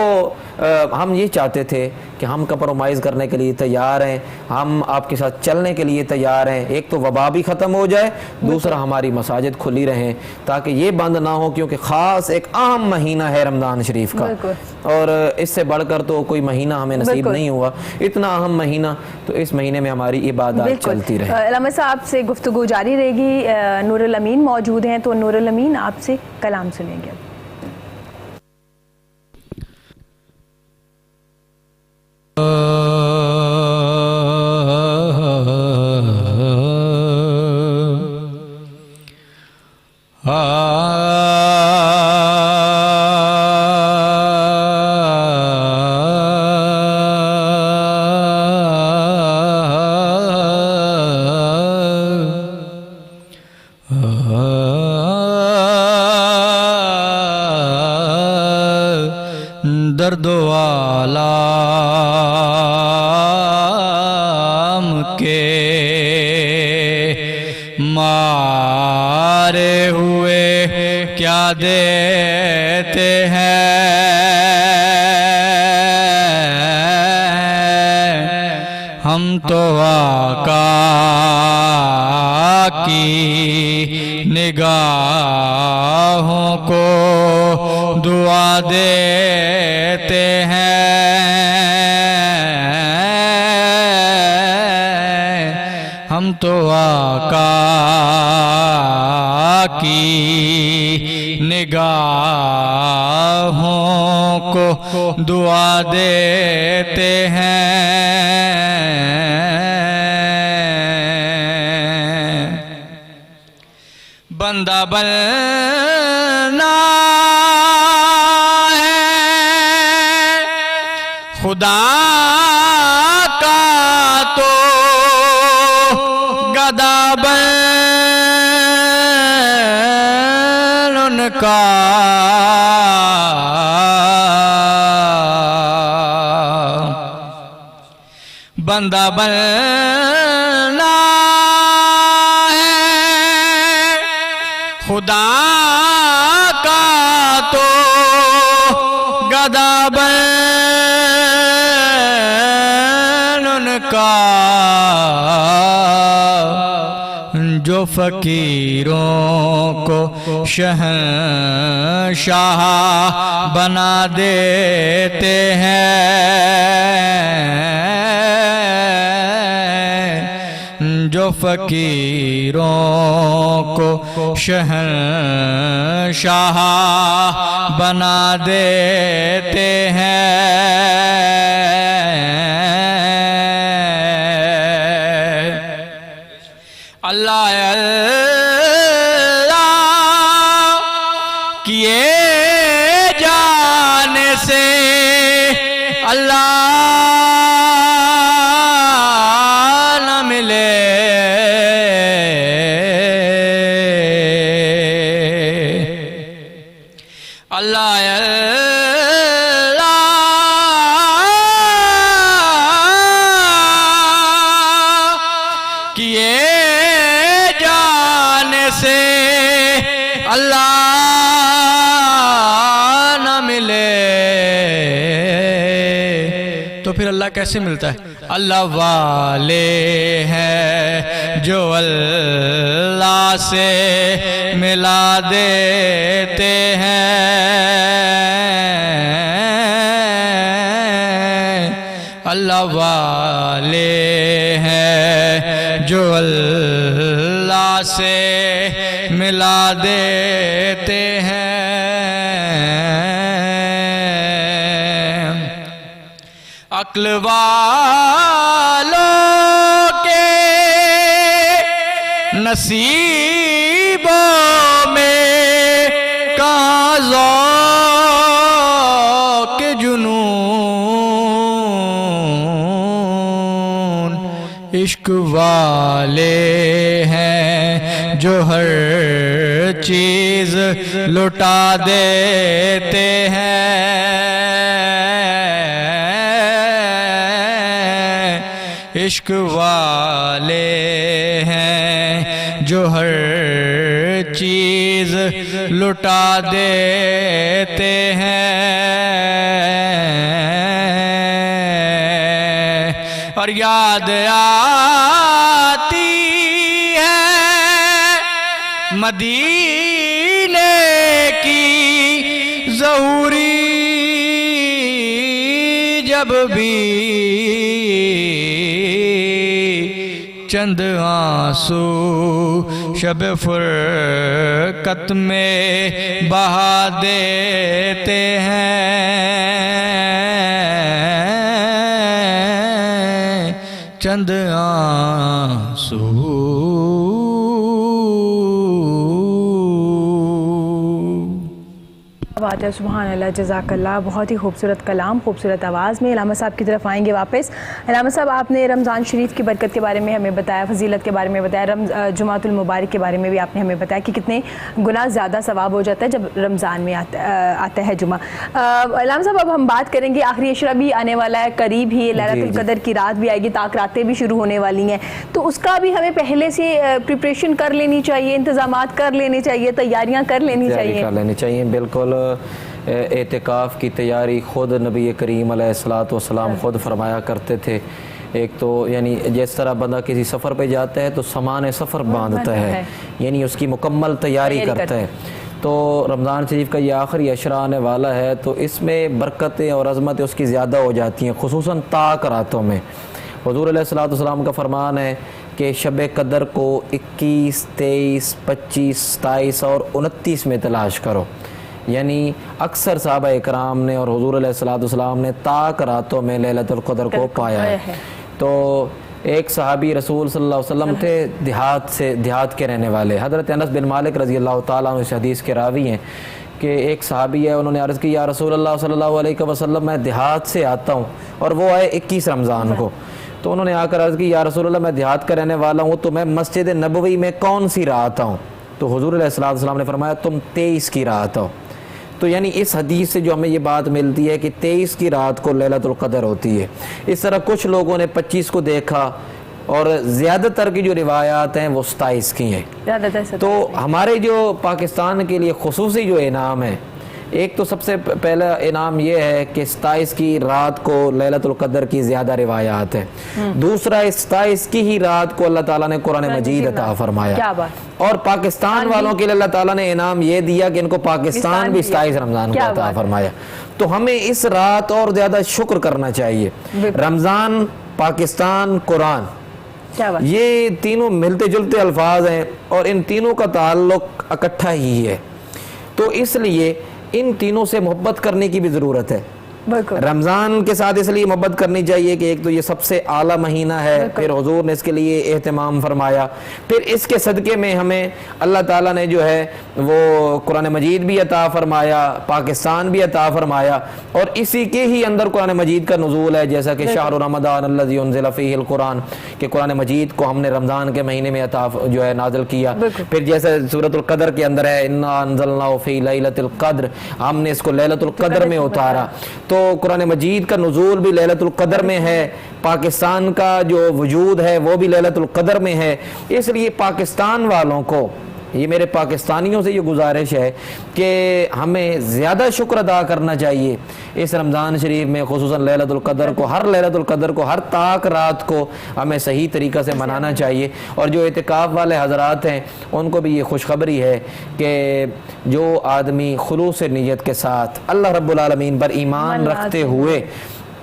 ہم یہ چاہتے تھے کہ ہم کمپرومائز کرنے کے لیے تیار ہیں, ہم آپ کے ساتھ چلنے کے لیے تیار ہیں. ایک تو وبا بھی ختم ہو جائے, دوسرا ہماری مساجد کھلی رہیں تاکہ یہ بند نہ ہو, کیونکہ خاص ایک اہم مہینہ ہے رمضان شریف کا, اور اس سے بڑھ کر تو کوئی مہینہ ہمیں نصیب نہیں ہوا, اتنا اہم مہینہ. تو اس مہینے میں ہماری عبادات چلتی رہے. علامہ صاحب سے گفتگو جاری رہے گی. نور الامین موجود ہیں, تو نور الامین آپ سے کلام سنیں گے. درد و آلام کے مارے ہوئے کیا دیتے ہیں, ہم تو آقا کی نگاہوں کو دعا دیتے ہیں, ہم تو آقا کی نگاہوں کو دعا دیتے ہیں. بندہ بننا ہے خدا کا تو گدا بن ان کا, بندہ بننا خدا کا تو گدا بن ان کا, جو فقیروں کو شہنشاہ بنا دیتے ہیں, جو جو فقیروں کو شہنشاہ بنا دیتے ہیں اللہ کیے جانے سے اللہ نہ ملے اللہ کیے جانے سے اللہ نہ ملے تو پھر اللہ کیسے ملتا ہے؟ اللہ والے ہیں جو اللہ سے ملا دیتے ہیں اللہ والے ہیں جو اللہ سے ملا دیتے ہیں عقل والوں کے نصیبوں میں کہاں ذوق جنون عشق والے ہیں جو ہر چیز لٹا دیتے ہیں عشق والے ہیں جو ہر چیز لٹا دیتے ہیں اور یاد آتی ہے مدینے کی ظہوری جب بھی چند آنسو شب فرقت میں بہا دیتے ہیں چند آنسو بات ہے سبحان اللہ جزاک اللہ بہت ہی خوبصورت کلام خوبصورت آواز میں علامہ صاحب کی طرف آئیں گے واپس علامہ صاحب آپ نے رمضان شریف کی برکت کے بارے میں ہمیں بتایا فضیلت کے بارے میں بتایا جمعۃ المبارک کے بارے میں بھی آپ نے ہمیں بتایا کہ کتنے گنا زیادہ ثواب ہو جاتا ہے جب رمضان میں آتا ہے جمعہ علامہ صاحب اب ہم بات کریں گے آخری عشرہ بھی آنے والا ہے قریب ہی لیلۃ القدر کی رات بھی آئے گی طاق راتیں بھی شروع ہونے والی ہیں تو اس کا بھی ہمیں پہلے سے پریپریشن کر لینی چاہیے انتظامات کر لینے چاہیے تیاریاں کر لینی چاہیے بالکل اعتکاف کی تیاری خود نبی کریم علیہ السلام خود فرمایا کرتے تھے ایک تو یعنی جس طرح بندہ کسی سفر پہ جاتا ہے تو سامان سفر باندھتا ہے یعنی اس کی مکمل تیاری کرتا ہے تو رمضان شریف کا یہ آخری عشرہ آنے والا ہے تو اس میں برکتیں اور عظمتیں اس کی زیادہ ہو جاتی ہیں خصوصاً طاق راتوں میں حضور علیہ السلام کا فرمان ہے کہ شب قدر کو 21 23 25 27 اور 29 میں تلاش کرو یعنی اکثر صحابہ اکرام نے اور حضور علیہ السلام نے طاق راتوں میں لیلۃ القدر کو پایا ہے تو ایک صحابی رسول صلی اللہ علیہ وسلم تھے دیہات کے رہنے والے حضرت انس بن مالک رضی اللہ تعالیٰ عنہ اس حدیث کے راوی ہیں کہ ایک صحابی ہے انہوں نے عرض کی یا رسول اللہ صلی اللہ علیہ وسلم میں دیہات سے آتا ہوں اور وہ آئے 21 رمضان کو تو انہوں نے آ کر عرض کی یا رسول اللہ میں دیہات کا رہنے والا ہوں تو میں مسجد نبوی میں کون سی رات آؤں تو حضور علیہ السلام نے فرمایا تم 23 کی رات آؤ تو یعنی اس حدیث سے جو ہمیں یہ بات ملتی ہے کہ 23 کی رات کو لیلۃ القدر ہوتی ہے اس طرح کچھ لوگوں نے 25 کو دیکھا اور زیادہ تر کی جو روایات ہیں وہ 27 کی ہیں تو ہمارے جو پاکستان کے لیے خصوصی جو انعام ہے ایک تو سب سے پہلا انعام یہ ہے کہ 27 کی رات کو لیلۃ القدر کی زیادہ روایات ہیں دوسرا 27 کی ہی رات کو اللہ تعالیٰ نے قرآن مجید عطا فرمایا اور پاکستان والوں کے لیے اللہ تعالیٰ نے انعام یہ دیا کہ ان کو پاکستان بھی 27 رمضان کو عطا فرمایا تو ہمیں اس رات اور زیادہ شکر کرنا چاہیے رمضان پاکستان قرآن کیا بات؟ یہ تینوں ملتے جلتے الفاظ ہیں اور ان تینوں کا تعلق اکٹھا ہی ہے، تو اس لیے ان تینوں سے محبت کرنے کی بھی ضرورت ہے۔ بالکل رمضان کے ساتھ اس لیے محبت کرنی چاہیے کہ ایک تو یہ سب سے اعلیٰ مہینہ ہے، پھر حضور نے اس کے لیے اہتمام فرمایا، پھر اس کے صدقے میں ہمیں اللہ تعالیٰ نے جو ہے وہ قرآن مجید بھی عطا فرمایا، پاکستان بھی عطا فرمایا، اور اسی کے ہی اندر قرآن مجید کا نزول ہے، جیسا کہ شہر رمضان الذی انزل فیہ القرآن، کہ قرآن مجید کو ہم نے رمضان کے مہینے میں عطا جو ہے نازل کیا۔ پھر جیسے سورۃ القدر کے اندر ہے انا انزلناہ فی لیلۃ القدر، ہم نے اس کو لیلۃ القدر میں اتارا، تو قرآن مجید کا نزول بھی لیلۃ القدر میں ہے، پاکستان کا جو وجود ہے وہ بھی لیلۃ القدر میں ہے۔ اس لیے پاکستان والوں کو، یہ میرے پاکستانیوں سے یہ گزارش ہے کہ ہمیں زیادہ شکر ادا کرنا چاہیے اس رمضان شریف میں، خصوصاً لیلۃ القدر کو، ہر لیلۃ القدر کو، ہر طاق رات کو ہمیں صحیح طریقہ سے منانا چاہیے۔ اور جو اعتکاف والے حضرات ہیں ان کو بھی یہ خوشخبری ہے کہ جو آدمی خلوص نیت کے ساتھ اللہ رب العالمین پر ایمان رکھتے ہوئے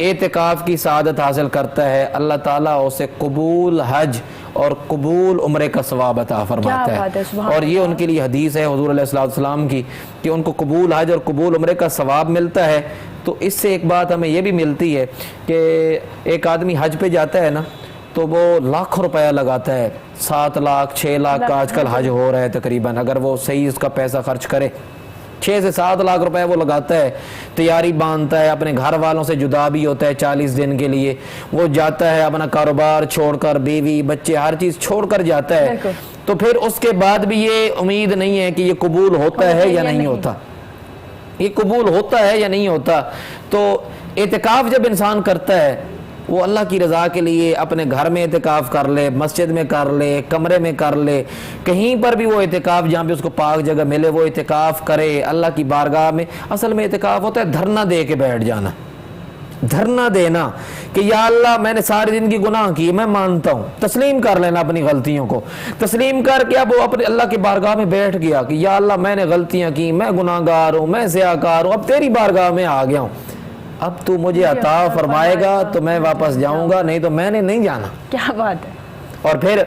اعتکاف کی سعادت حاصل کرتا ہے، اللہ تعالیٰ اسے قبول حج اور قبول عمرے کا ثواب عطا فرماتا ہے۔ اور یہ ان کے لیے حدیث ہے حضور علیہ السلام کی کہ ان کو قبول حج اور قبول عمرے کا ثواب ملتا ہے۔ تو اس سے ایک بات ہمیں یہ بھی ملتی ہے کہ ایک آدمی حج پہ جاتا ہے نا تو وہ لاکھوں روپیہ لگاتا ہے، 7 لاکھ 6 لاکھ کا آج کل حج ہو رہا ہے تقریباً، اگر وہ صحیح اس کا پیسہ خرچ کرے 6 سے 7 لاکھ روپے وہ لگاتا ہے، تیاری باندھتا ہے، اپنے گھر والوں سے جدا بھی ہوتا ہے 40 دن کے لیے، وہ جاتا ہے اپنا کاروبار چھوڑ کر، بیوی بچے ہر چیز چھوڑ کر جاتا ہے، تو پھر اس کے بعد بھی یہ امید نہیں ہے کہ یہ قبول ہوتا ہے یا نہیں ہوتا، یہ قبول ہوتا ہے یا نہیں ہوتا۔ تو اعتکاف جب انسان کرتا ہے وہ اللہ کی رضا کے لیے اپنے گھر میں اعتکاف کر لے، مسجد میں کر لے، کمرے میں کر لے، کہیں پر بھی وہ اعتکاف جہاں پہ اس کو پاک جگہ ملے وہ اعتکاف کرے اللہ کی بارگاہ میں۔ اصل میں اعتکاف ہوتا ہے دھرنا دے کے بیٹھ جانا، دھرنا دینا کہ یا اللہ میں نے ساری زندگی گناہ کی، میں مانتا ہوں، تسلیم کر لینا اپنی غلطیوں کو، تسلیم کر کے اب وہ اپنے اللہ کی بارگاہ میں بیٹھ گیا کہ یا اللہ میں نے غلطیاں کی، میں گناہ گار ہوں، میں سیاکار ہوں، اب تیری بارگاہ میں آ گیا ہوں، اب تو مجھے عطا فرمائے گا تو میں واپس جاؤں گا، نہیں تو میں نے نہیں جانا۔ کیا بات ہے۔ اور پھر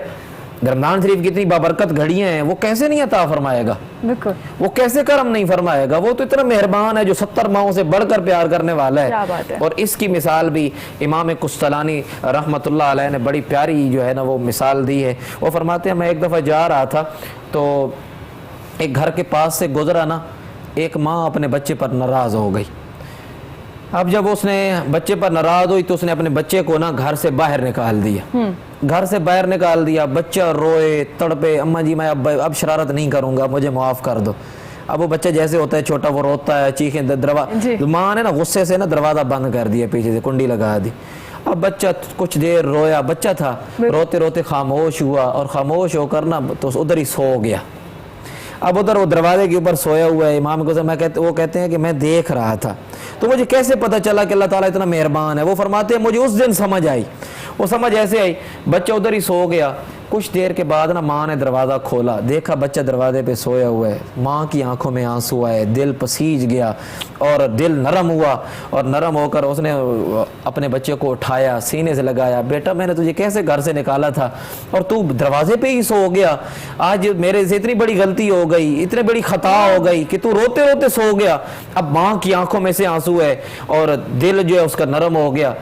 رمضان شریف کی اتنی بابرکت گھڑیاں ہیں، وہ کیسے نہیں عطا فرمائے گا، بالکل وہ کیسے کرم نہیں فرمائے گا، وہ تو اتنا مہربان ہے جو 70 ماہوں سے بڑھ کر پیار کرنے والا ہے۔ کیا بات ہے۔ اور اس کی مثال بھی امام قسطلانی رحمۃ اللہ علیہ نے بڑی پیاری جو ہے نا وہ مثال دی ہے۔ وہ فرماتے ہیں میں ایک دفعہ جا رہا تھا تو ایک گھر کے پاس سے گزرا نا، ایک ماں اپنے بچے پر ناراض ہو گئی۔ اب جب اس نے بچے پر ناراض ہوئی تو اس نے اپنے بچے کو نا گھر سے باہر نکال دیا، گھر سے باہر نکال دیا، بچہ روئے تڑپے، اماں جی میں اب شرارت نہیں کروں گا، مجھے معاف کر دو۔ اب وہ بچہ جیسے ہوتا ہے چھوٹا، وہ روتا ہے، چیخیں، ماں نے نا غصے سے نا دروازہ بند کر دیا، پیچھے سے کنڈی لگا دی۔ اب بچہ کچھ دیر رویا، بچہ تھا، روتے روتے خاموش ہوا اور خاموش ہو کر نا تو ادھر ہی سو گیا۔ اب ادھر وہ دروازے کے اوپر سویا ہوا ہے، امام کو وہ کہتے ہیں کہ میں دیکھ رہا تھا تو مجھے کیسے پتا چلا کہ اللہ تعالیٰ اتنا مہربان ہے۔ وہ فرماتے ہیں مجھے اس دن سمجھ آئی، وہ سمجھ ایسے آئی، بچہ ادھر ہی سو گیا، کچھ دیر کے بعد نا ماں نے دروازہ کھولا، دیکھا بچہ دروازے پہ سویا ہوا ہے، ماں کی آنکھوں میں آنسو آئے، دل پسیج گیا اور دل نرم ہوا، اور نرم ہو کر اس نے اپنے بچے کو اٹھایا، سینے سے لگایا، بیٹا میں نے تجھے کیسے گھر سے نکالا تھا اور تو دروازے پہ ہی سو گیا، آج میرے سے اتنی بڑی غلطی ہو گئی، اتنی بڑی خطا ہو گئی کہ تو روتے روتے سو گیا۔ اب ماں کی آنکھوں میں سے آنسو ہے اور دل جو ہے اس کا نرم ہو گیا۔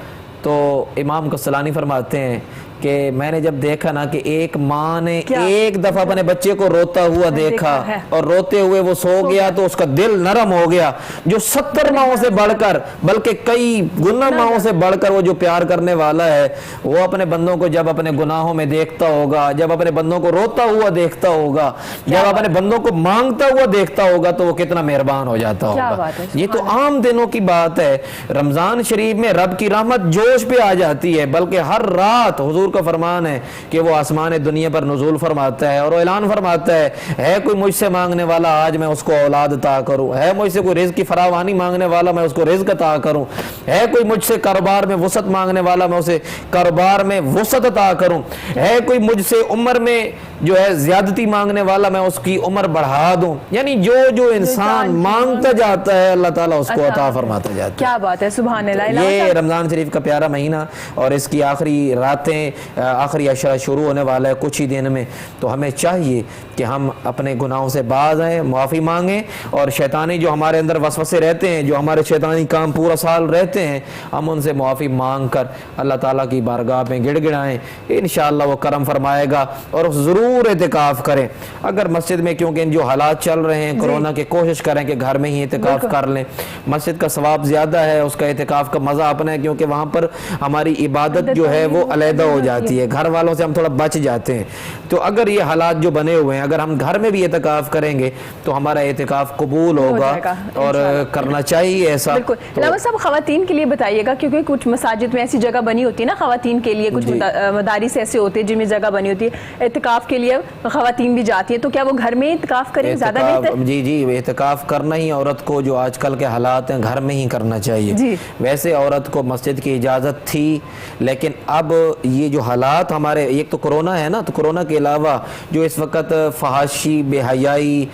تو امام قسطلانی فرماتے ہیں کہ میں نے جب دیکھا نا کہ ایک ماں نے ایک دفعہ اپنے بچے کو روتا ہوا دیکھا اور روتے ہوئے وہ سو گیا تو اس کا دل نرم ہو گیا، جو 70 ماہوں سے بڑھ کر بلکہ کئی گنا ماہوں سے بڑھ کر وہ جو پیار کرنے والا ہے وہ اپنے بندوں کو جب اپنے گناہوں میں دیکھتا ہوگا، جب اپنے بندوں کو روتا ہوا دیکھتا ہوگا، جب اپنے بندوں کو مانگتا ہوا دیکھتا ہوگا تو وہ کتنا مہربان ہو جاتا ہوگا۔ یہ تو عام دنوں کی بات ہے، رمضان شریف میں رب کی رحمت جوش پہ آ جاتی ہے، بلکہ ہر رات حضور کا فرمان ہے کہ وہ آسمان دنیا پر نزول فرماتا ہے اور وہ اعلان فرماتا ہے کوئی مجھ سے مانگنے والا آج میں اس کو اولاد عطا کروں، ہے مجھ سے کوئی رزق کی فراوانی مانگنے والا میں اس کو رزق عطا کروں، ہے کوئی مجھ سے کاروبار میں وسعت مانگنے والا میں اسے کاروبار میں وسعت عطا کروں، ہے کوئی مجھ سے عمر میں جو ہے زیادتی مانگنے والا میں اس کی عمر بڑھا دوں۔ یعنی جو جو انسان مانگتا جاتا ہے اللہ تعالیٰ اس کو عطا فرماتا جاتا ہے۔ کیا بات ہے، سبحان اللہ۔ یہ رمضان شریف کا پیارا مہینہ اور اس کی آخری راتیں آخری عشرہ شروع ہونے والا ہے کچھ ہی دن میں، تو ہمیں چاہیے کہ ہم اپنے گناہوں سے باز آئیں، معافی مانگیں، اور شیطانی جو ہمارے اندر وسوسے رہتے ہیں، جو ہمارے شیطانی کام پورا سال رہتے ہیں، ہم ان سے معافی مانگ کر اللہ تعالیٰ کی بارگاہ میں گڑ گڑائیں، انشاءاللہ وہ کرم فرمائے گا، اور ضرور اعتکاف کریں۔ اگر مسجد میں کیونکہ جو حالات چل رہے ہیں کورونا کے، کوشش کریں کہ گھر میں ہی اعتکاف کر لیں، مسجد کا ثواب زیادہ ہے، اس کا اعتکاف کا مزہ اپنا ہے، کیونکہ وہاں پر ہماری عبادت جو ہے وہ علیحدہ ہو جاتی ہے، گھر والوں سے ہم تھوڑا بچ جاتے ہیں۔ تو اگر یہ حالات جو بنے ہوئے ہیں، اگر ہم گھر میں بھی اعتکاف کریں گے تو ہمارا اعتکاف قبول ہوگا، اور کرنا چاہیے ایسا۔ بالکل۔ علامہ صاحب خواتین کے لیے بتائیے گا، کیونکہ کچھ مساجد میں ایسی جگہ بنی ہوتی ہے نا خواتین کے لیے، کچھ مدارس ایسے ہوتے ہیں جن میں جگہ بنی ہوتی ہے اعتکاف کے لیے، خواتین بھی جاتی ہیں، تو کیا وہ گھر میں اعتکاف کریں زیادہ بہتر؟ جی اعتکاف کرنا ہی عورت کو، جو آج کل کے حالات ہیں، گھر میں ہی کرنا چاہیے۔ ویسے عورت کو مسجد کی اجازت تھی، لیکن اب یہ جو حالات ہمارے، ایک تو کورونا ہے نا، تو کورونا کے علاوہ جو اس وقت فحاشی، بے حیائی،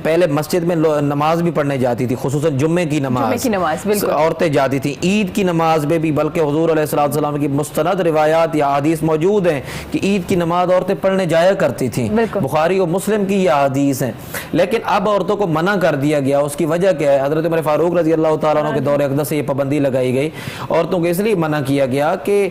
پہلے مسجد میں نماز بھی پڑھنے جاتی تھی، خصوصاً جمعے کی نماز عورتیں جاتی تھیں، عید کی نماز میں بھی، بلکہ حضور علیہ السلام کی مستند روایات یا حدیث موجود ہیں کہ عید کی نماز عورتیں پڑھنے جایا کرتی تھیں، بخاری اور مسلم کی یہ حدیث ہیں۔ لیکن اب عورتوں کو منع کر دیا گیا، اس کی وجہ کیا ہے؟ حضرت عمر فاروق رضی اللہ تعالیٰ عنہ کے دور اقدس سے یہ پابندی لگائی گئی، عورتوں کو اس لیے منع کیا گیا کہ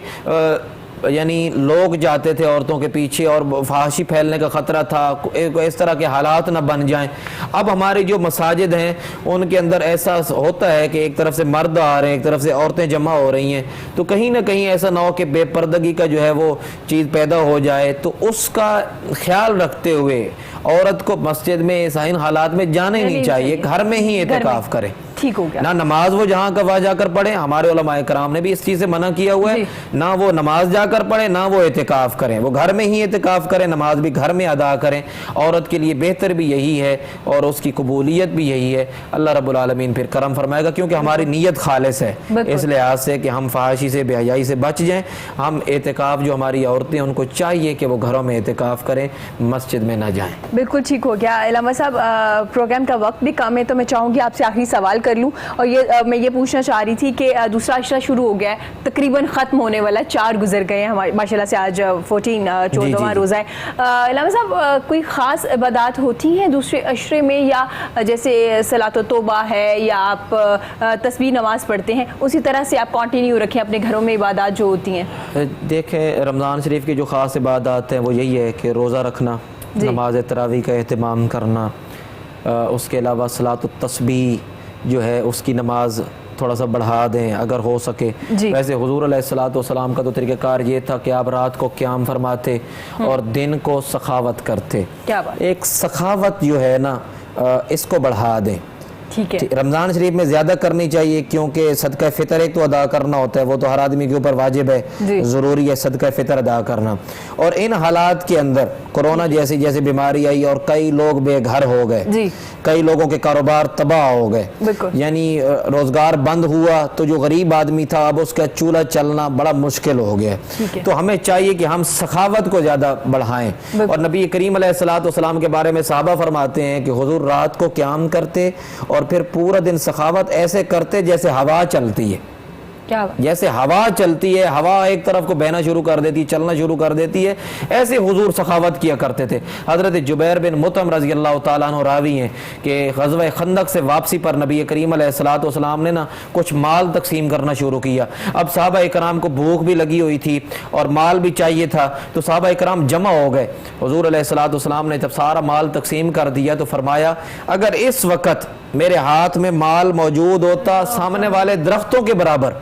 یعنی لوگ جاتے تھے عورتوں کے پیچھے، اور فحاشی پھیلنے کا خطرہ تھا، اس طرح کے حالات نہ بن جائیں۔ اب ہماری جو مساجد ہیں ان کے اندر ایسا ہوتا ہے کہ ایک طرف سے مرد آ رہے ہیں، ایک طرف سے عورتیں جمع ہو رہی ہیں، تو کہیں نہ کہیں ایسا نہ ہو کہ بے پردگی کا جو ہے وہ چیز پیدا ہو جائے، تو اس کا خیال رکھتے ہوئے عورت کو مسجد میں ان حالات میں جانا ہی نہیں چاہیے، گھر میں ہی اعتکاف کریں، ٹھیک ہو گیا۔ نہ نماز وہ جہاں کا وہاں جا کر پڑھیں، ہمارے علماء کرام نے بھی اس چیز سے منع کیا ہوا ہے، نہ وہ نماز جا کر پڑھیں، نہ وہ اعتکاف کریں، وہ گھر میں ہی اعتکاف کریں، نماز بھی گھر میں ادا کریں۔ عورت کے لیے بہتر بھی یہی ہے، اور اس کی قبولیت بھی یہی ہے۔ اللہ رب العالمین پھر کرم فرمائے گا، کیونکہ ہماری نیت خالص ہے، اس لحاظ سے کہ ہم فحاشی سے، بے حیائی سے بچ جائیں۔ ہم اعتکاف جو ہماری عورتیں، ان کو چاہیے کہ وہ گھروں میں اعتکاف کریں، مسجد میں نہ جائیں۔ بالکل ٹھیک ہو گیا۔ علامہ صاحب پروگرام کا وقت بھی کم ہے، تو میں چاہوں گی آپ سے آخری سوال کر لوں، اور میں یہ پوچھنا چاہ رہی تھی کہ دوسرا عشرہ شروع ہو گیا ہے، تقریباً ختم ہونے والا، 4 گزر گئے ہیں ہمارے ماشاء اللہ سے، آج 14 روزہ ہے۔ علامہ صاحب کوئی خاص عبادات ہوتی ہیں دوسرے عشرے میں، یا جیسے صلاۃ و توبہ ہے، یا آپ تسبیح نماز پڑھتے ہیں، اسی طرح سے آپ کنٹینیو رکھیں اپنے گھروں میں عبادات جو ہوتی ہیں؟ دیکھیں، رمضان شریف کی جو خاص عبادات ہیں وہ یہی ہے کہ روزہ رکھنا، نماز تراویح کا اہتمام کرنا، اس کے علاوہ صلاۃ التسبیح جو ہے اس کی نماز تھوڑا سا بڑھا دیں اگر ہو سکے۔ ویسے حضور علیہ السلام کا تو طریقہ کار یہ تھا کہ آپ رات کو قیام فرماتے اور دن کو سخاوت کرتے۔ ایک سخاوت جو ہے نا، اس کو بڑھا دیں۔ ٹھیک ہے، رمضان شریف میں زیادہ کرنی چاہیے، کیونکہ صدقہ فطر ایک تو ادا کرنا ہوتا ہے، وہ تو ہر آدمی کے اوپر واجب ہے، ضروری ہے صدقہ فطر ادا کرنا۔ اور ان حالات کے اندر کورونا جیسی بیماری آئی اور کئی لوگ بے گھر ہو گئے، کئی لوگوں کے کاروبار تباہ ہو گئے، یعنی روزگار بند ہوا، تو جو غریب آدمی تھا اب اس کا چولہا چلنا بڑا مشکل ہو گیا۔ تو ہمیں چاہیے کہ ہم سخاوت کو زیادہ بڑھائیں۔ اور نبی کریم علیہ السلام کے بارے میں صحابہ فرماتے ہیں کہ حضور رات کو قیام کرتے اور پھر پورا دن سخاوت ایسے کرتے جیسے ہوا چلتی ہے، جیسے ہوا چلتی ہے، ہوا ایک طرف کو بہنا شروع کر دیتی، چلنا شروع کر دیتی ہے، ایسے حضور سخاوت کیا کرتے تھے۔ حضرت جبیر بن مطعم رضی اللہ تعالیٰ عنہ راوی ہیں کہ غزوہ خندق سے واپسی پر نبی کریم علیہ السلام نے نا کچھ مال تقسیم کرنا شروع کیا۔ اب صحابہ اکرام کو بھوک بھی لگی ہوئی تھی اور مال بھی چاہیے تھا، تو صحابہ اکرام جمع ہو گئے۔ حضور علیہ السلام نے جب سارا مال تقسیم کر دیا تو فرمایا، اگر اس وقت میرے ہاتھ میں مال موجود ہوتا سامنے والے درختوں کے برابر،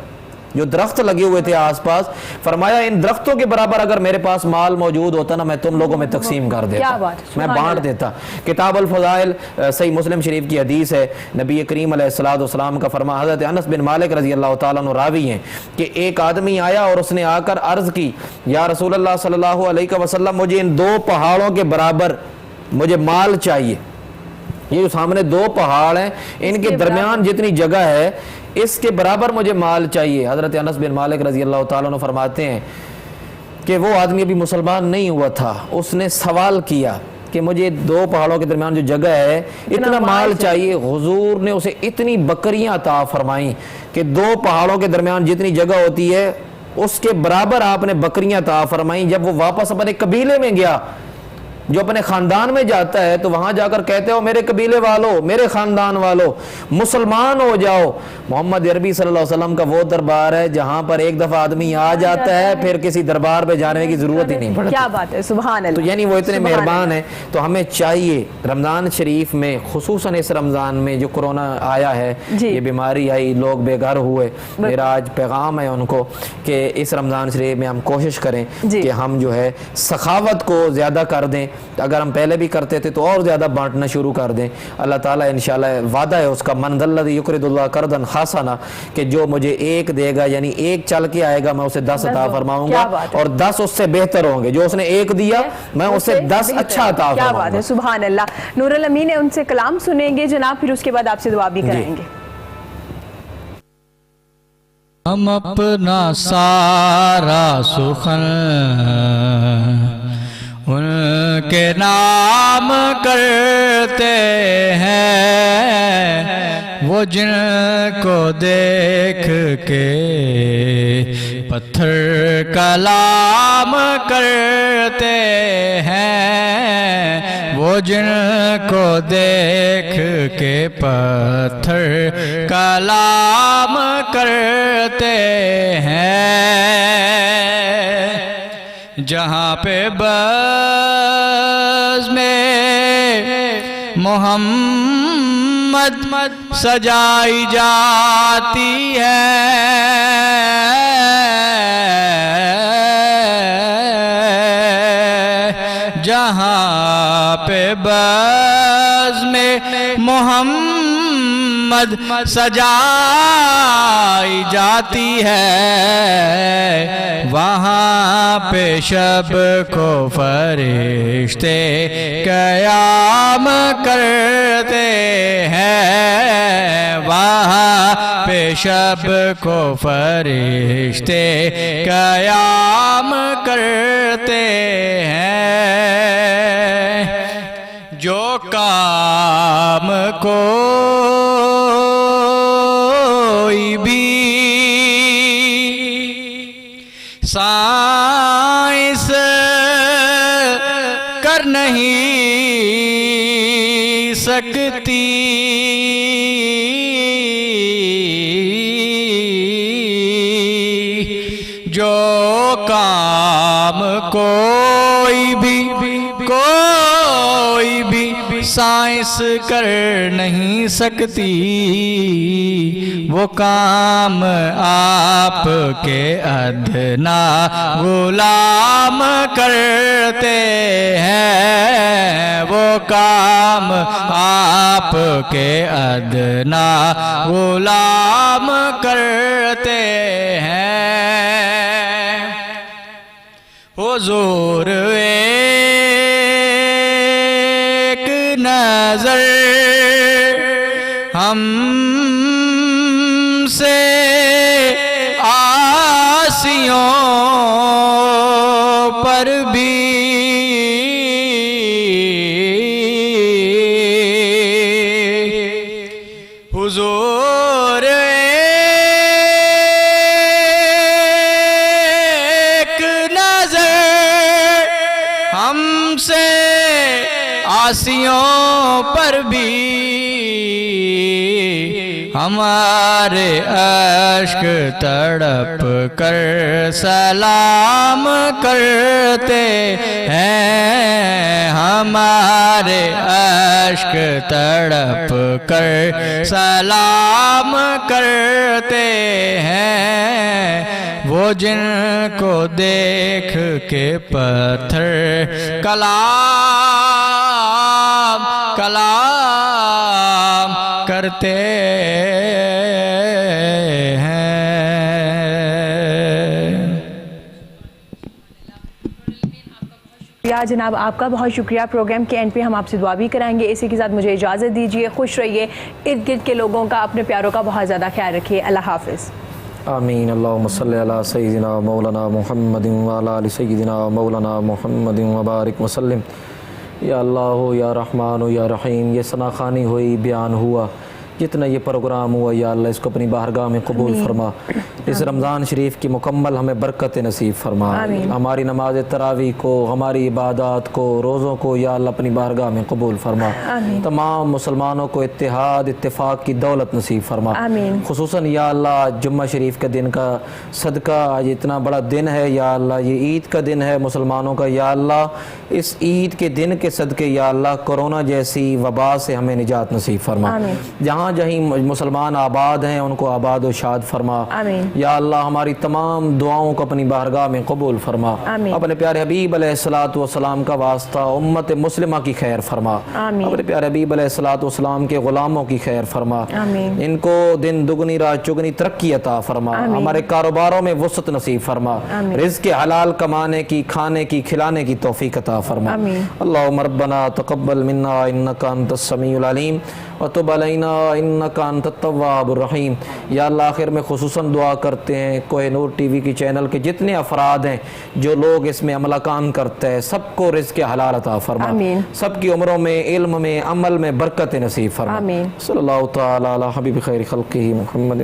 جو درخت لگے ہوئے تھے آس پاس، فرمایا ان درختوں کے برابر اگر میرے پاس مال موجود ہوتا نا، میں تم لوگوں میں تقسیم کر دیتا، میں بانٹ دیتا۔ کتاب الفضائل صحیح مسلم شریف کی حدیث ہے، نبی کریم علیہ السلام کا فرمان، حضرت انس بن مالک رضی اللہ تعالیٰ عنہ راوی ہیں کہ ایک آدمی آیا اور اس نے آ کر عرض کی، یا رسول اللہ صلی اللہ علیہ وسلم، مجھے ان 2 پہاڑوں کے برابر مجھے مال چاہیے۔ یہ جو سامنے 2 پہاڑ ہیں، ان کے درمیان جتنی جگہ ہے اس کے برابر مجھے مال چاہیے۔ حضرت انس بن مالک رضی اللہ تعالیٰ عنہ فرماتے ہیں کہ وہ آدمی ابھی مسلمان نہیں ہوا تھا، اس نے سوال کیا کہ مجھے 2 پہاڑوں کے درمیان جو جگہ ہے اتنا مال چاہیے۔ حضور نے اسے اتنی بکریاں عطا فرمائیں کہ 2 پہاڑوں کے درمیان جتنی جگہ ہوتی ہے اس کے برابر آپ نے بکریاں عطا فرمائیں. جب وہ واپس اپنے قبیلے میں گیا, جو اپنے خاندان میں جاتا ہے تو وہاں جا کر کہتے ہو میرے قبیلے والو, میرے خاندان والو, مسلمان ہو جاؤ. محمد عربی صلی اللہ علیہ وسلم کا وہ دربار ہے جہاں پر ایک دفعہ آدمی آ جاتا ہے پھر کسی دربار پہ جانے کی ضرورت ہی نہیں پڑتی. کیا بات ہے, سبحان اللہ. تو یعنی وہ اتنے مہربان ہیں. تو ہمیں چاہیے رمضان شریف میں, خصوصاً اس رمضان میں جو کرونا آیا ہے, یہ بیماری آئی, لوگ بے گھر ہوئے, میرا آج پیغام ہے ان کو کہ اس رمضان شریف میں ہم کوشش کریں کہ ہم جو ہے سخاوت کو زیادہ کر دیں. اگر ہم پہلے بھی کرتے تھے تو اور زیادہ بانٹنا شروع کر دیں. اللہ تعالیٰ انشاءاللہ وعدہ ہے اس کا, من ذا الذی یقرض اللہ قرضا حسنا, کہ جو مجھے ایک دے گا یعنی ایک چل کے آئے گا میں اسے 10 عطا فرماؤں گا, اور 10 اس سے بہتر ہوں گے. جو اس نے ایک دیا میں اسے 10 اچھا عطا فرماؤں گا. کیا بات ہے, سبحان اللہ. نور الامین ہے, ان سے کلام سنیں گے جناب, پھر اس کے بعد آپ سے دعا بھی کرائیں گے. ہم اپنا سارا سخن ان کے نام کرتے ہیں, وہ جن کو دیکھ کے پتھر کلام کرتے ہیں, وہ جن کو دیکھ کے پتھر کلام کرتے ہیں. جہاں پہ بزم محمد سجائی جاتی ہے, جہاں پہ بزم محمد سجائی جاتی ہے, وہاں پہ شب کو فرشتے قیام کرتے ہیں, وہاں پہ شب کو فرشتے قیام کرتے ہیں. جو کام کوئی بھی سائنس کر نہیں سکتی, جو کام کوئی بھی سائنس کر نہیں سکتی, وہ کام آپ کے ادنا غلام کرتے ہیں, وہ کام آپ کے ادنا غلام کرتے ہیں. حضور ایک نظر ہم سے آسیوں پر بھی حضور ایک نظر ہم سے آسیوں پر بھی ہمارے اشک تڑپ کر سلام کرتے ہیں, ہمارے اشک تڑپ کر سلام کرتے ہیں, وہ جن کو دیکھ کے پتھر کلام کرتے ہیں. جناب آپ کا بہت شکریہ. پروگرام کے اینڈ پہ ہم آپ سے دعا بھی کرائیں گے. اسی کے ساتھ مجھے اجازت دیجیے. خوش رہیے, ارد گرد کے لوگوں کا, اپنے پیاروں کا بہت زیادہ خیال رکھیے. اللہ حافظ. آمین. اللہم صلی علی سیدنا مولانا محمد وعلی آل سیدنا مولانا محمد وبارک وسلم. یا اللہ یا رحمان یا رحیم, یہ ثنا خوانی ہوئی, بیان ہوا جتنا یہ پروگرام ہوا یا اللہ اس کو اپنی بارگاہ میں قبول فرما، اس رمضان شریف کی مکمل ہمیں برکت نصیب فرما، ہماری نماز تراویح کو، ہماری عبادات کو، روزوں کو یا اللہ اپنی بارگاہ میں قبول فرما، تمام مسلمانوں کو اتحاد اتفاق کی دولت نصیب فرما، خصوصاً یا اللہ جمعہ شریف کے دن کا صدقہ، آج اتنا بڑا دن ہے یا اللہ، یہ عید کا دن ہے مسلمانوں کا یا اللہ، اس عید کے دن کے صدقے یا اللہ کرونا جیسی وبا سے ہمیں نجات نصیب فرما، جہاں جہیں مسلمان آباد ہیں ان کو آباد و شاد فرما، یا اللہ ہماری تمام دعاؤں کو اپنی بارگاہ میں قبول فرما، اپنے پیارے حبیب علیہ السلام کا واسطہ امت مسلمہ کی خیر فرما، اپنے پیارے حبیب علیہ السلام کے غلاموں کی خیر فرما، ان کو دن دگنی رات چگنی ترقی عطا فرما، ہمارے کاروباروں میں وسعت نصیب فرما، رزق حلال کمانے کی، کھانے کی، کھلانے کی توفیق عطا فرما، اللہم ربنا تقبل منا انکا انت السمیع العلیم وتب علینا انکا انت التواب الرحیم۔ یا اللہ آخر میں خصوصاً دعا کرتے ہیں کوہ نور ٹی وی کی چینل کے جتنے افراد ہیں جو لوگ اس میں عمل کام کرتے ہیں، سب کو رزق حلال عطا فرما، سب کی عمروں میں، علم میں، عمل میں برکت نصیب فرما، صلی اللہ تعالی علی حبیب خیر خلقہ محمد